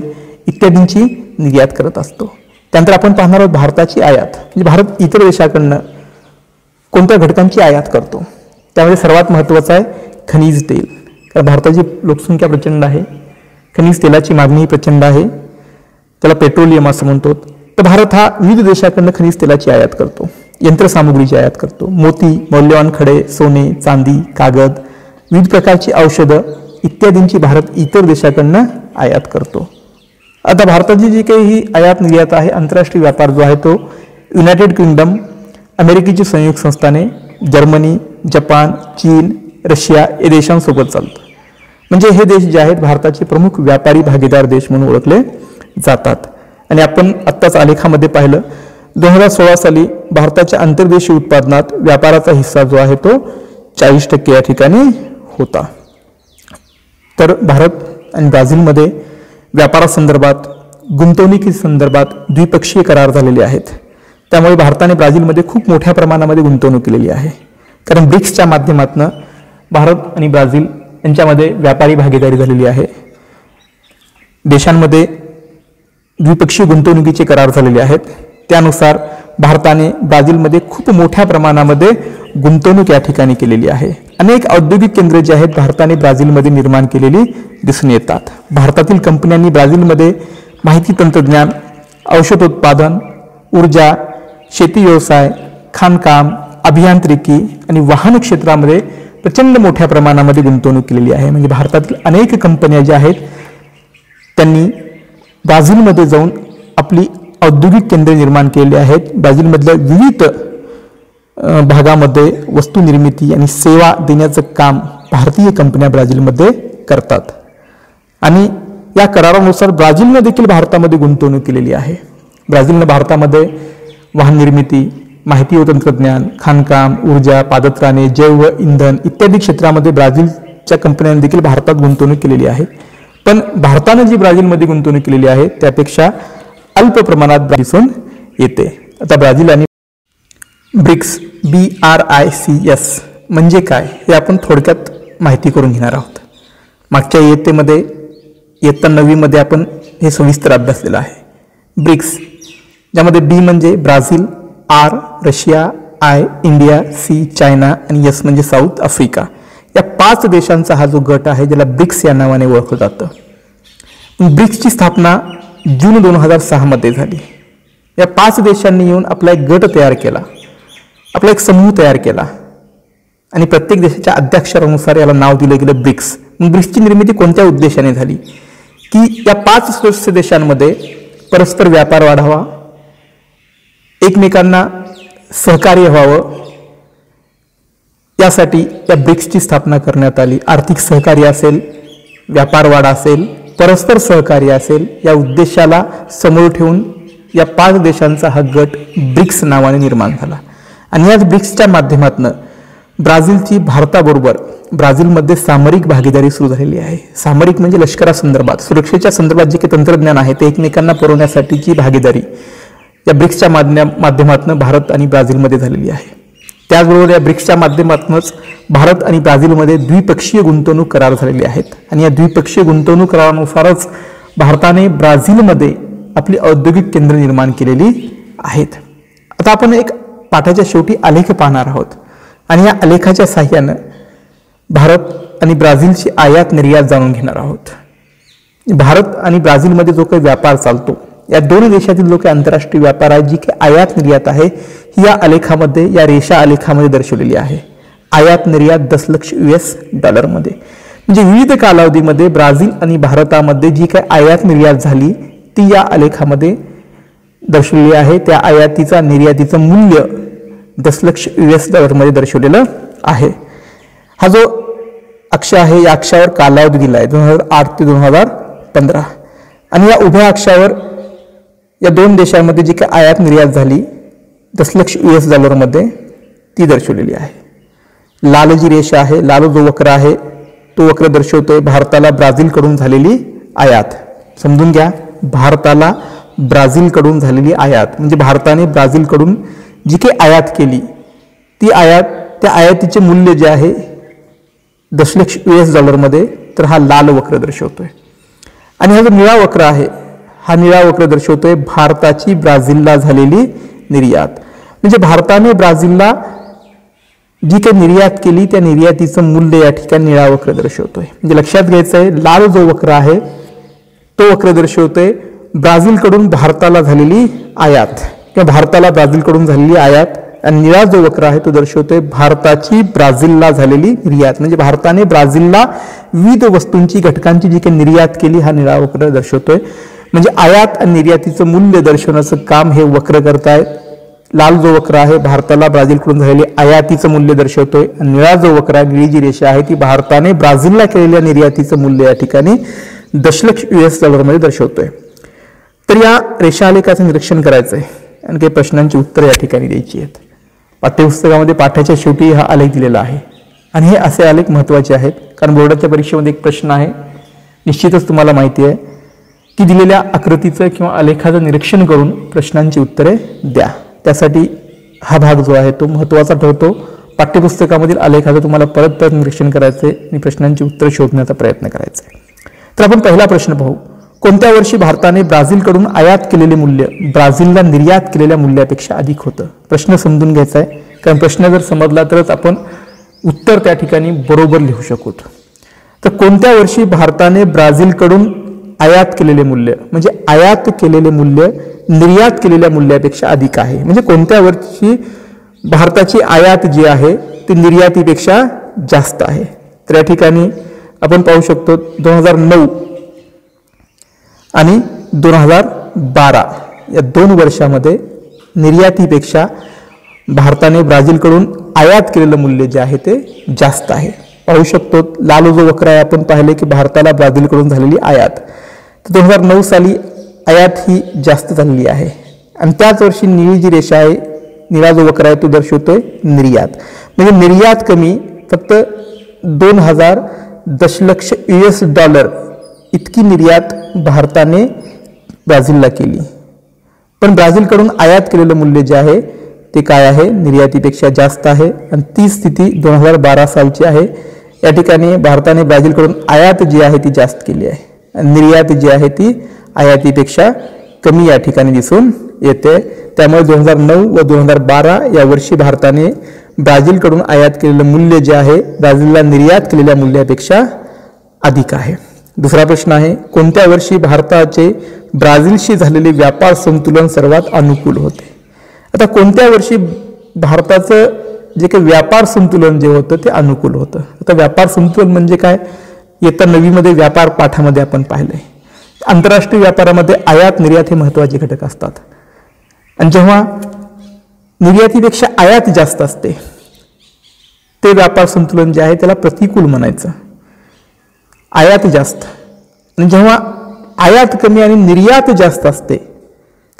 इत्यादींची निर्यात करत असतो. त्यानंतर आपण पाहणार आहोत भारताची आयात, म्हणजे भारत इतर देशाकडनं कोणत्या घटकांची आयात करतो. त्यामध्ये सर्वात महत्त्वाचं आहे खनिज तेल. कारण भारताची लोकसंख्या प्रचंड आहे, खनिज तेलाची मागणी प्रचंड आहे, त्याला पेट्रोलियम असं म्हणतो. तर भारत हा विविध देशाकडनं खनिज तेलाची आयात करतो, यंत्रसामुग्रीची आयात करतो, मोती, मौल्यवान खडे, सोने, चांदी, कागद, विविध प्रकारची औषधं इत्यादींची भारत इतर देशाकडनं आयात करतो. आता भारताची जी काही ही आयात निर्यात आहे, आंतरराष्ट्रीय व्यापार जो आहे तो युनायटेड किंगडम, अमेरिकेची संयुक्त संस्थाने, जर्मनी, जपान, चीन, रशिया या देशांसोबत चालतं. म्हणजे हे देश जे आहेत भारताचे प्रमुख व्यापारी भागीदार देश म्हणून ओळखले जातात. आणि आपण आत्ताच आलेखामध्ये पाहिलं 2016 साली भारताच्या अंतर्देशीय उत्पादनात व्यापाराचा हिस्सा जो आहे तो 40% या ठिकाणी होता. तर भारत आणि ब्राझीलमध्ये व्यापारासंदर्भात, गुंतवणुकी संदर्भात द्विपक्षीय करार झालेले आहेत. त्यामुळे भारताने ब्राझीलमध्ये खूप मोठ्या प्रमाणामध्ये गुंतवणूक केलेली आहे. कारण ब्रिक्सच्या माध्यमातून भारत आणि ब्राझील यांच्यामध्ये व्यापारी भागीदारी झालेली आहे. देशांमध्ये द्विपक्षीय गुंतवणुकीचे करार झालेले आहेत. त्यानुसार भारताने ब्राझीलमध्ये खूप मोठ्या प्रमाणामध्ये गुंतवणूक या ठिकाणी केलेली आहे. अनेक औद्योगिक केंद्रे जी आहेत भारताने ब्राझीलमध्ये निर्माण केलेली दिसून येतात. भारतातील कंपन्यांनी ब्राझीलमध्ये माहिती तंत्रज्ञान, औषध उत्पादन, ऊर्जा, शेती व्यवसाय, खाणकाम, अभियांत्रिकी आणि वाहन क्षेत्रामध्ये प्रचंड मोठ्या प्रमाणामध्ये गुंतवणूक केलेली आहे. म्हणजे भारतातील अनेक कंपन्या ज्या आहेत त्यांनी ब्राझीलमध्ये जाऊन आपली औद्योगिक केंद्रे निर्माण केलेली आहेत. ब्राझीलमधल्या विविध भागामध्ये वस्तू निर्मिती आणि सेवा देण्याचं काम भारतीय कंपन्या ब्राझीलमध्ये करतात. आणि या करारानुसार ब्राझीलने देखील भारतामध्ये गुंतवणूक केलेली आहे. ब्राझीलने भारतामध्ये वाहन निर्मिती, माहिती व तंत्रज्ञान, खाणकाम, ऊर्जा, पादत्राणे, जैव इंधन इत्यादी क्षेत्रामध्ये ब्राझीलच्या कंपन्यांनी देखील भारतात गुंतवणूक केलेली आहे. पण भारताने जी ब्राझीलमध्ये गुंतवणूक केलेली आहे त्यापेक्षा अल्प प्रमाणात दिसून येते. आता ब्राझील आणि ब्रिक्स, BRICS म्हणजे काय हे आपण थोडक्यात माहिती करून घेणार आहोत. मागच्या इयत्तेमध्ये, इयत्ता 9वी मध्ये आपण हे सविस्तर अभ्यासलेलं आहे. ब्रिक्स ज्यामध्ये B म्हणजे Brazil, R Russia, I India, C China आणि S म्हणजे साऊथ आफ्रिका, या 5 देशांचा हा जो गट आहे ज्याला ब्रिक्स या नावाने ओळखलं जातं. ब्रिक्सची स्थापना जून 2006 मध्ये झाली. या 5 देशांनी येऊन आपला एक गट तयार केला, आपला एक समूह तयार केला आणि प्रत्येक देशाच्या अध्यक्षानुसार याला नाव दिलं गेलं ब्रिक्स. ब्रिक्सची निर्मिती कोणत्या उद्देशाने झाली की या 5 सदस्य देशांमध्ये परस्पर व्यापार वाढावा, एकमेकांना सहकार्य व्हावं, यासाठी या ब्रिक्सची स्थापना करण्यात आली. आर्थिक सहकार्य असेल, व्यापार वाढ असेल, परस्पर सहकार्य असेल, या उद्देशाला समोर ठेवून या 5 देशांचा हा गट ब्रिक्स नावाने निर्माण झाला. आणि याच ब्रिक्सच्या माध्यमातून ब्राझीलची भारताबरोबर ब्राझीलमध्ये सामरिक भागीदारी सुरू झालेली आहे. सामरिक म्हणजे लष्करासंदर्भात, सुरक्षेच्या संदर्भात जे काही तंत्रज्ञान आहे ते एकमेकांना पुरवण्यासाठीची भागीदारी या ब्रिक्सच्या माध्यमातून भारत आणि ब्राझीलमध्ये झालेली आहे. त्याचबरोबर या ब्रिक्सच्या माध्यमातूनच भारत आणि ब्राझीलमध्ये द्विपक्षीय गुंतवणूक करार झालेले आहेत आणि या द्विपक्षीय गुंतवणूक करारानुसारच भारताने ब्राझीलमध्ये आपली औद्योगिक केंद्र निर्माण केलेली आहेत. आता आपण एक पाठाच्या शेवटी आलेख पाहणार आहोत आणि या आलेखाच्या साहाय्यानं भारत आणि ब्राझीलची आयात निर्यात जाणून घेणार आहोत. भारत आणि ब्राझीलमध्ये जो काही व्यापार चालतो, या दोन देशातील जो काही आंतरराष्ट्रीय व्यापार आहे, जी काही आयात निर्यात आहे ही या आलेखामध्ये, या रेषा आलेखामध्ये दर्शवलेली आहे. आयात निर्यात $10,00,000 मध्ये, म्हणजे विविध कालावधीमध्ये ब्राझील आणि भारतामध्ये जी काही आयात निर्यात झाली ती या आलेखामध्ये दर्शवलेली आहे. त्या आयातीचा निर्यातीचं मूल्य $10,00,000 मध्ये दर्शवलेलं आहे. हा जो अक्ष आहे या अक्षावर कालावधी दिला आहे 2008 ते 2015 आणि या उभ्या अक्षावर या दोन देशांमध्ये जी काही आयात निर्यात झाली $10,00,000 मध्ये ती दर्शवलेली आहे. लाल जी रेषा आहे, लाल जो वक्र आहे तो वक्र दर्शवतोय भारताला ब्राझीलकडून झालेली आयात. समजून घ्या, भारताला ब्राझीलकडून झालेली आयात म्हणजे भारताने ब्राझीलकडून जी काही आयात केली ती आयात, त्या आयातीचे मूल्य जे आहे $10,00,000 मध्ये, तर हा लाल वक्र दर्शवतोय. आणि हा जो निळा वक्र आहे हा निळा वक्र दर्शवतोय भारताची ब्राझीलला झालेली निर्यात. म्हणजे भारताने ब्राझीलला जी काही निर्यात केली त्या निर्यातीचं मूल्य या ठिकाणी निळा वक्र दर्शवतोय. म्हणजे लक्षात घ्यायचं आहे, लाल जो वक्र आहे तो वक्र दर्शवतोय ब्राझीलकडून भारताला झालेली आयात किंवा भारताला ब्राझीलकडून झालेली आयात, आणि निळा जो वक्र आहे तो दर्शवतोय भारताची ब्राझीलला झालेली निर्यात. म्हणजे भारताने ब्राझीलला विविध वस्तूंची, घटकांची जी काही निर्यात केली हा निळा वक्र दर्शवतोय. म्हणजे आयात आणि निर्यातीचं मूल्य दर्शवण्याचं काम हे वक्र करतायत. लाल जो वक्र आहे भारताला ब्राझीलकडून झालेली आयातीचं मूल्य दर्शवतोय आणि निळा जो वक्र आहे, निळी जी रेषा आहे ती भारताने ब्राझीलला केलेल्या निर्यातीचं मूल्य या ठिकाणी $10,00,000 मध्ये दर्शवतोय. तर या रेषालेखाचं निरीक्षण करायचं आहे आणि काही प्रश्नांची उत्तरं या ठिकाणी द्यायची आहेत. पाठ्यपुस्तकामध्ये पाठाच्या शेवटी हा आलेख दिलेला आहे आणि हे असे आलेख महत्त्वाचे आहेत कारण बोर्डाच्या परीक्षेमध्ये एक प्रश्न आहे, निश्चितच तुम्हाला माहिती आहे की दिलेल्या आकृतीचं किंवा आलेखाचं निरीक्षण करून प्रश्नांची उत्तरे द्या. त्यासाठी हा भाग जो आहे तो महत्त्वाचा ठरतो. पाठ्यपुस्तकामधील आलेखाचं तुम्हाला परत निरीक्षण करायचं आहे आणि प्रश्नांची उत्तरं शोधण्याचा प्रयत्न करायचा आहे. तर आपण पहिला प्रश्न पाहू. कोणत्या वर्षी भारताने ब्राझीलकडून आयात केलेले मूल्य ब्राझीलला निर्यात केलेल्या मूल्यापेक्षा अधिक होतं? प्रश्न समजून घ्यायचा आहे कारण प्रश्न जर समजला तरच आपण उत्तर त्या ठिकाणी बरोबर लिहू शकू. तर कोणत्या वर्षी भारताने ब्राझीलकडून आयात केलेले मूल्य, म्हणजे आयात केलेले मूल्य निर्यात केलेल्या मूल्यापेक्षा अधिक आहे. म्हणजे कोणत्या वर्षी भारताची आयात जी आहे ती निर्यातीपेक्षा जास्त आहे. तर या ठिकाणी आपण पाहू शकतो 2009 आणि 2012 या 2 वर्षामध्ये निर्यातीपेक्षा भारताने ब्राझीलकडून आयात केलेलं मूल्य जे आहे ते जास्त आहे. पाहू शकतो लाल जो वक्र आहे आपण पाहिले की भारताला ब्राझीलकडून झालेली आयात, तर 2009 साली आयात ही जास्त झालेली आहे आणि त्याच वर्षी निळी जी रेषा आहे, निळा जो वक्र आहे तो दर्शवतोय निर्यात. म्हणजे निर्यात कमी, फक्त 2,000 दशलक्ष इतकी निर्यात भारताने ब्राझीलला केली. पण ब्राझीलकडून आयात केलेलं मूल्य जे आहे ते काय आहे, निर्यातीपेक्षा जास्त आहे आणि ती स्थिती 2012 सालची आहे. या ठिकाणी भारताने ब्राझीलकडून आयात जी आहे ती जास्त केली आहे आणि निर्यात जी आहे ती आयातीपेक्षा कमी या ठिकाणी दिसून येते. त्यामुळे 2009 व 2012 या वर्षी भारताने ब्राझीलकडून आयात केलेलं मूल्य जे आहे ब्राझीलला निर्यात केलेल्या मूल्यापेक्षा अधिक आहे. दुसरा प्रश्न आहे, कोणत्या वर्षी भारताचे ब्राझीलशी झालेले व्यापार संतुलन सर्वात अनुकूल होते? आता कोणत्या वर्षी भारताचं जे काही व्यापार संतुलन जे होतं ते अनुकूल होतं? आता व्यापार संतुलन म्हणजे काय, इयत्ता 9वी मध्ये व्यापार पाठामध्ये आपण पाहिलंय. आंतरराष्ट्रीय व्यापारामध्ये आयात निर्यात हे महत्त्वाचे घटक असतात आणि जेव्हा निर्यातीपेक्षा आयात जास्त असते ते व्यापार संतुलन जे आहे त्याला प्रतिकूल म्हणायचं. आयात जास्त आणि जेव्हा आयात कमी आणि निर्यात जास्त असते,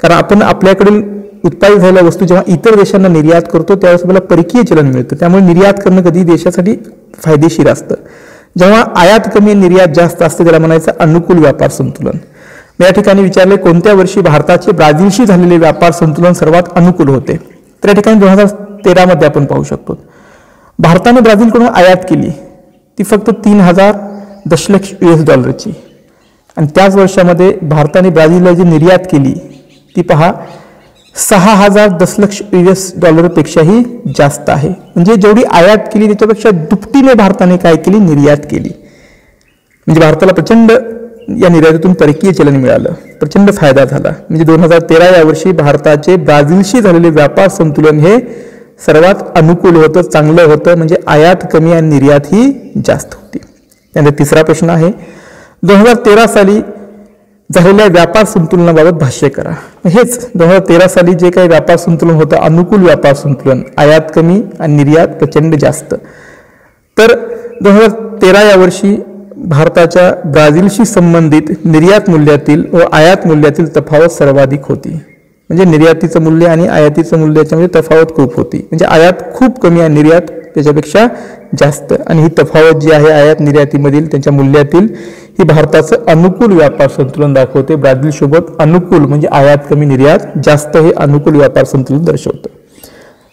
कारण आपण आपल्याकडील उत्पादित झालेल्या वस्तू जेव्हा इतर देशांना निर्यात करतो त्यावेळेस आपल्याला परकीय चलन मिळतं. त्यामुळे निर्यात करणं कधी देशासाठी फायदेशीर असतं. जेव्हा आयात कमी निर्यात जास्त असते त्याला म्हणायचं अनुकूल व्यापार संतुलन. या ठिकाणी विचारले कोणत्या वर्षी भारताचे ब्राझीलशी झालेले व्यापार संतुलन सर्वात अनुकूल होते. तर या ठिकाणी 2013 मध्ये आपण पाहू शकतो. भारताने ब्राझीलकडून आयात केली ती फक्त 3000 दशलक्ष US$ची आणि त्याच वर्षामध्ये भारताने ब्राझीलला जी निर्यात केली ती पहा 6000 दशलक्ष US$पेक्षाही जास्त आहे. म्हणजे जेवढी आयात केली त्याच्यापेक्षा दुपटीने भारताने काय केली, निर्यात केली. म्हणजे भारताला प्रचंड या निर्यातीतून परकीय चलन मिळालं, प्रचंड फायदा झाला. म्हणजे 2013 या वर्षी भारताचे ब्राझीलशी झालेले व्यापार संतुलन हे सर्वात अनुकूल होतं, चांगलं होतं. म्हणजे आयात कमी आणि निर्यात ही जास्त होती. त्यानंतर तिसरा प्रश्न आहे 2013 साली झालेल्या व्यापार संतुलनाबाबत भाष्य करा. हेच 2013 साली जे काही व्यापार संतुलन होतं अनुकूल व्यापार संतुलन, आयात कमी आणि निर्यात प्रचंड जास्त. तर 2013 या वर्षी भारताच्या ब्राझीलशी संबंधित निर्यात मूल्यातील व आयात मूल्यातील तफावत सर्वाधिक होती. म्हणजे निर्यातीचं मूल्य आणि आयातीचं मूल्य याच्यामध्ये तफावत खूप होती. म्हणजे आयात खूप कमी आणि निर्यात त्याच्यापेक्षा जास्त. आणि ही तफावत जी आहे आयात निर्यातीमधील त्यांच्या मूल्यातील ही भारताचं अनुकूल व्यापार संतुलन दाखवते. ब्राझील सोबत अनुकूल म्हणजे आयात कमी निर्यात जास्त हे अनुकूल व्यापार संतुलन दर्शवतं.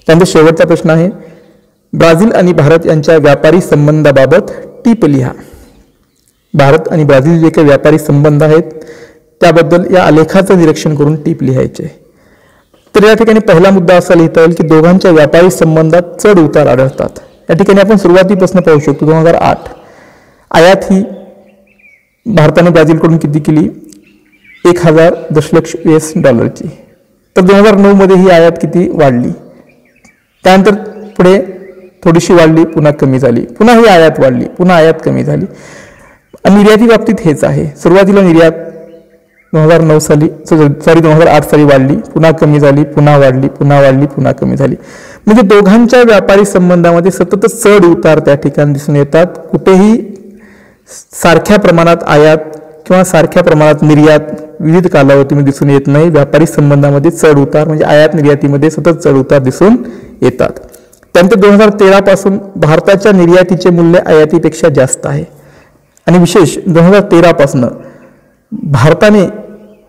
त्यानंतर शेवटचा प्रश्न आहे ब्राझील आणि भारत यांच्या व्यापारी संबंधाबाबत टीप लिहा. भारत आणि ब्राझील जे काही व्यापारी संबंध आहेत त्याबद्दल या आलेखाचं निरीक्षण करून टीप लिहायचे. तर या ठिकाणी पहिला मुद्दा असा लिहिता येईल की दोघांच्या व्यापारी संबंधात चढ उतार आढळतात. या ठिकाणी आपण सुरुवातीपासून पाहू शकतो 2008 आयात ही भारताने ब्राझीलकडून किती केली 1000 दशलक्ष US$ची. तर 2009 मध्ये ही आयात किती वाढली, त्यानंतर पुढे थोडीशी वाढली, पुन्हा कमी झाली, पुन्हा ही आयात वाढली, पुन्हा आयात कमी झाली. आणि निर्याती बाबतीत हेच आहे. सुरुवातीला निर्यात 2009 साली 2008 साली वाढली, पुन्हा कमी झाली, पुन्हा वाढली, पुन्हा वाढली, पुन्हा कमी झाली. म्हणजे दोघांच्या व्यापारी संबंधामध्ये सतत चढ उतार त्या ठिकाणी दिसून येतात. कुठेही सारख्या प्रमाणात आयात किंवा सारख्या प्रमाणात निर्यात विविध कालावधीमध्ये दिसून येत नाही. व्यापारी संबंधामध्ये चढ उतार म्हणजे आयात निर्यातीमध्ये सतत चढ उतार दिसून येतात. त्यानंतर 2013 पासून भारताच्या निर्यातीचे मूल्य आयातीपेक्षा जास्त आहे. आणि विशेष 2013 पासून भारताने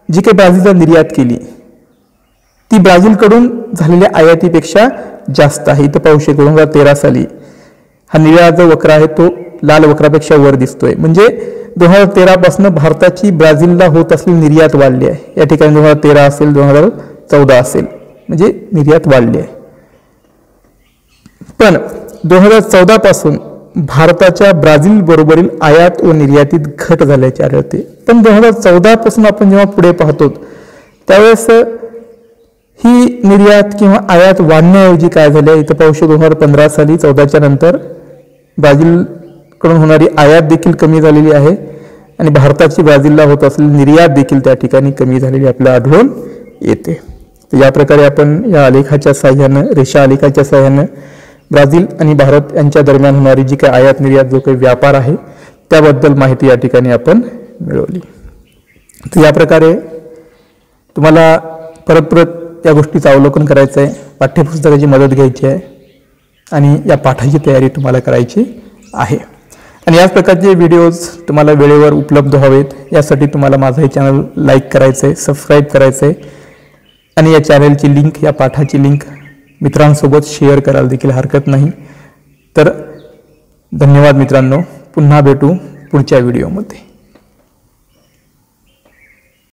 जी काही ब्राझीलला निर्यात केली ती ब्राझीलकडून झालेल्या आयातीपेक्षा जास्त आहे. इथं पाहू शकतो 2013 साली हा निळा जो वक्र आहे तो लाल वक्रापेक्षा वर दिसतोय. म्हणजे 2013 पासून भारताची ब्राझीलला होत असलेली निर्यात वाढली आहे. या ठिकाणी 2013 असेल 2014 असेल म्हणजे निर्यात वाढली आहे. पण 2014 पासून भारताच्या ब्राझील बरोबरील आयात व निर्यातीत घट झाल्याचे आढळते. पण 2014 पासून आपण जेव्हा पुढे पाहतो त्यावेळेस ही निर्यात किंवा आयात वाढण्याऐवजी काय झाले इथं पाहू शकतो 2015 साली 14च्या नंतर ब्राझीलकडून होणारी आयात देखील कमी झालेली आहे आणि भारताची ब्राझीलला होत असलेली निर्यात देखील त्या ठिकाणी कमी झालेली आपल्याला आढळून येते. तर या प्रकारे आपण या आलेखाच्या साहाय्यानं रेषा आलेखाच्या साहाय्यानं ब्राझील आणि भारत यांच्या दरम्यान होणारी जी काही आयात निर्यात जो काही व्यापार आहे त्याबद्दल माहिती या ठिकाणी आपण मिळवली. तर या प्रकारे तुम्हाला परत परत या गोष्टीचं अवलोकन करायचं आहे, पाठ्यपुस्तकाची मदत घ्यायची आहे आणि या पाठाची तयारी तुम्हाला करायची आहे. आणि याच प्रकारचे व्हिडिओज तुम्हाला वेळेवर उपलब्ध व्हावेत यासाठी तुम्हाला माझं हे चॅनल लाईक करायचं आहे, सबस्क्राईब करायचं आहे आणि या चॅनलची लिंक या पाठाची लिंक मित्रांसोबत शेअर करायला देखील हरकत नाही. तर धन्यवाद मित्रांनो, पुन्हा भेटू पुढच्या व्हिडिओमध्ये.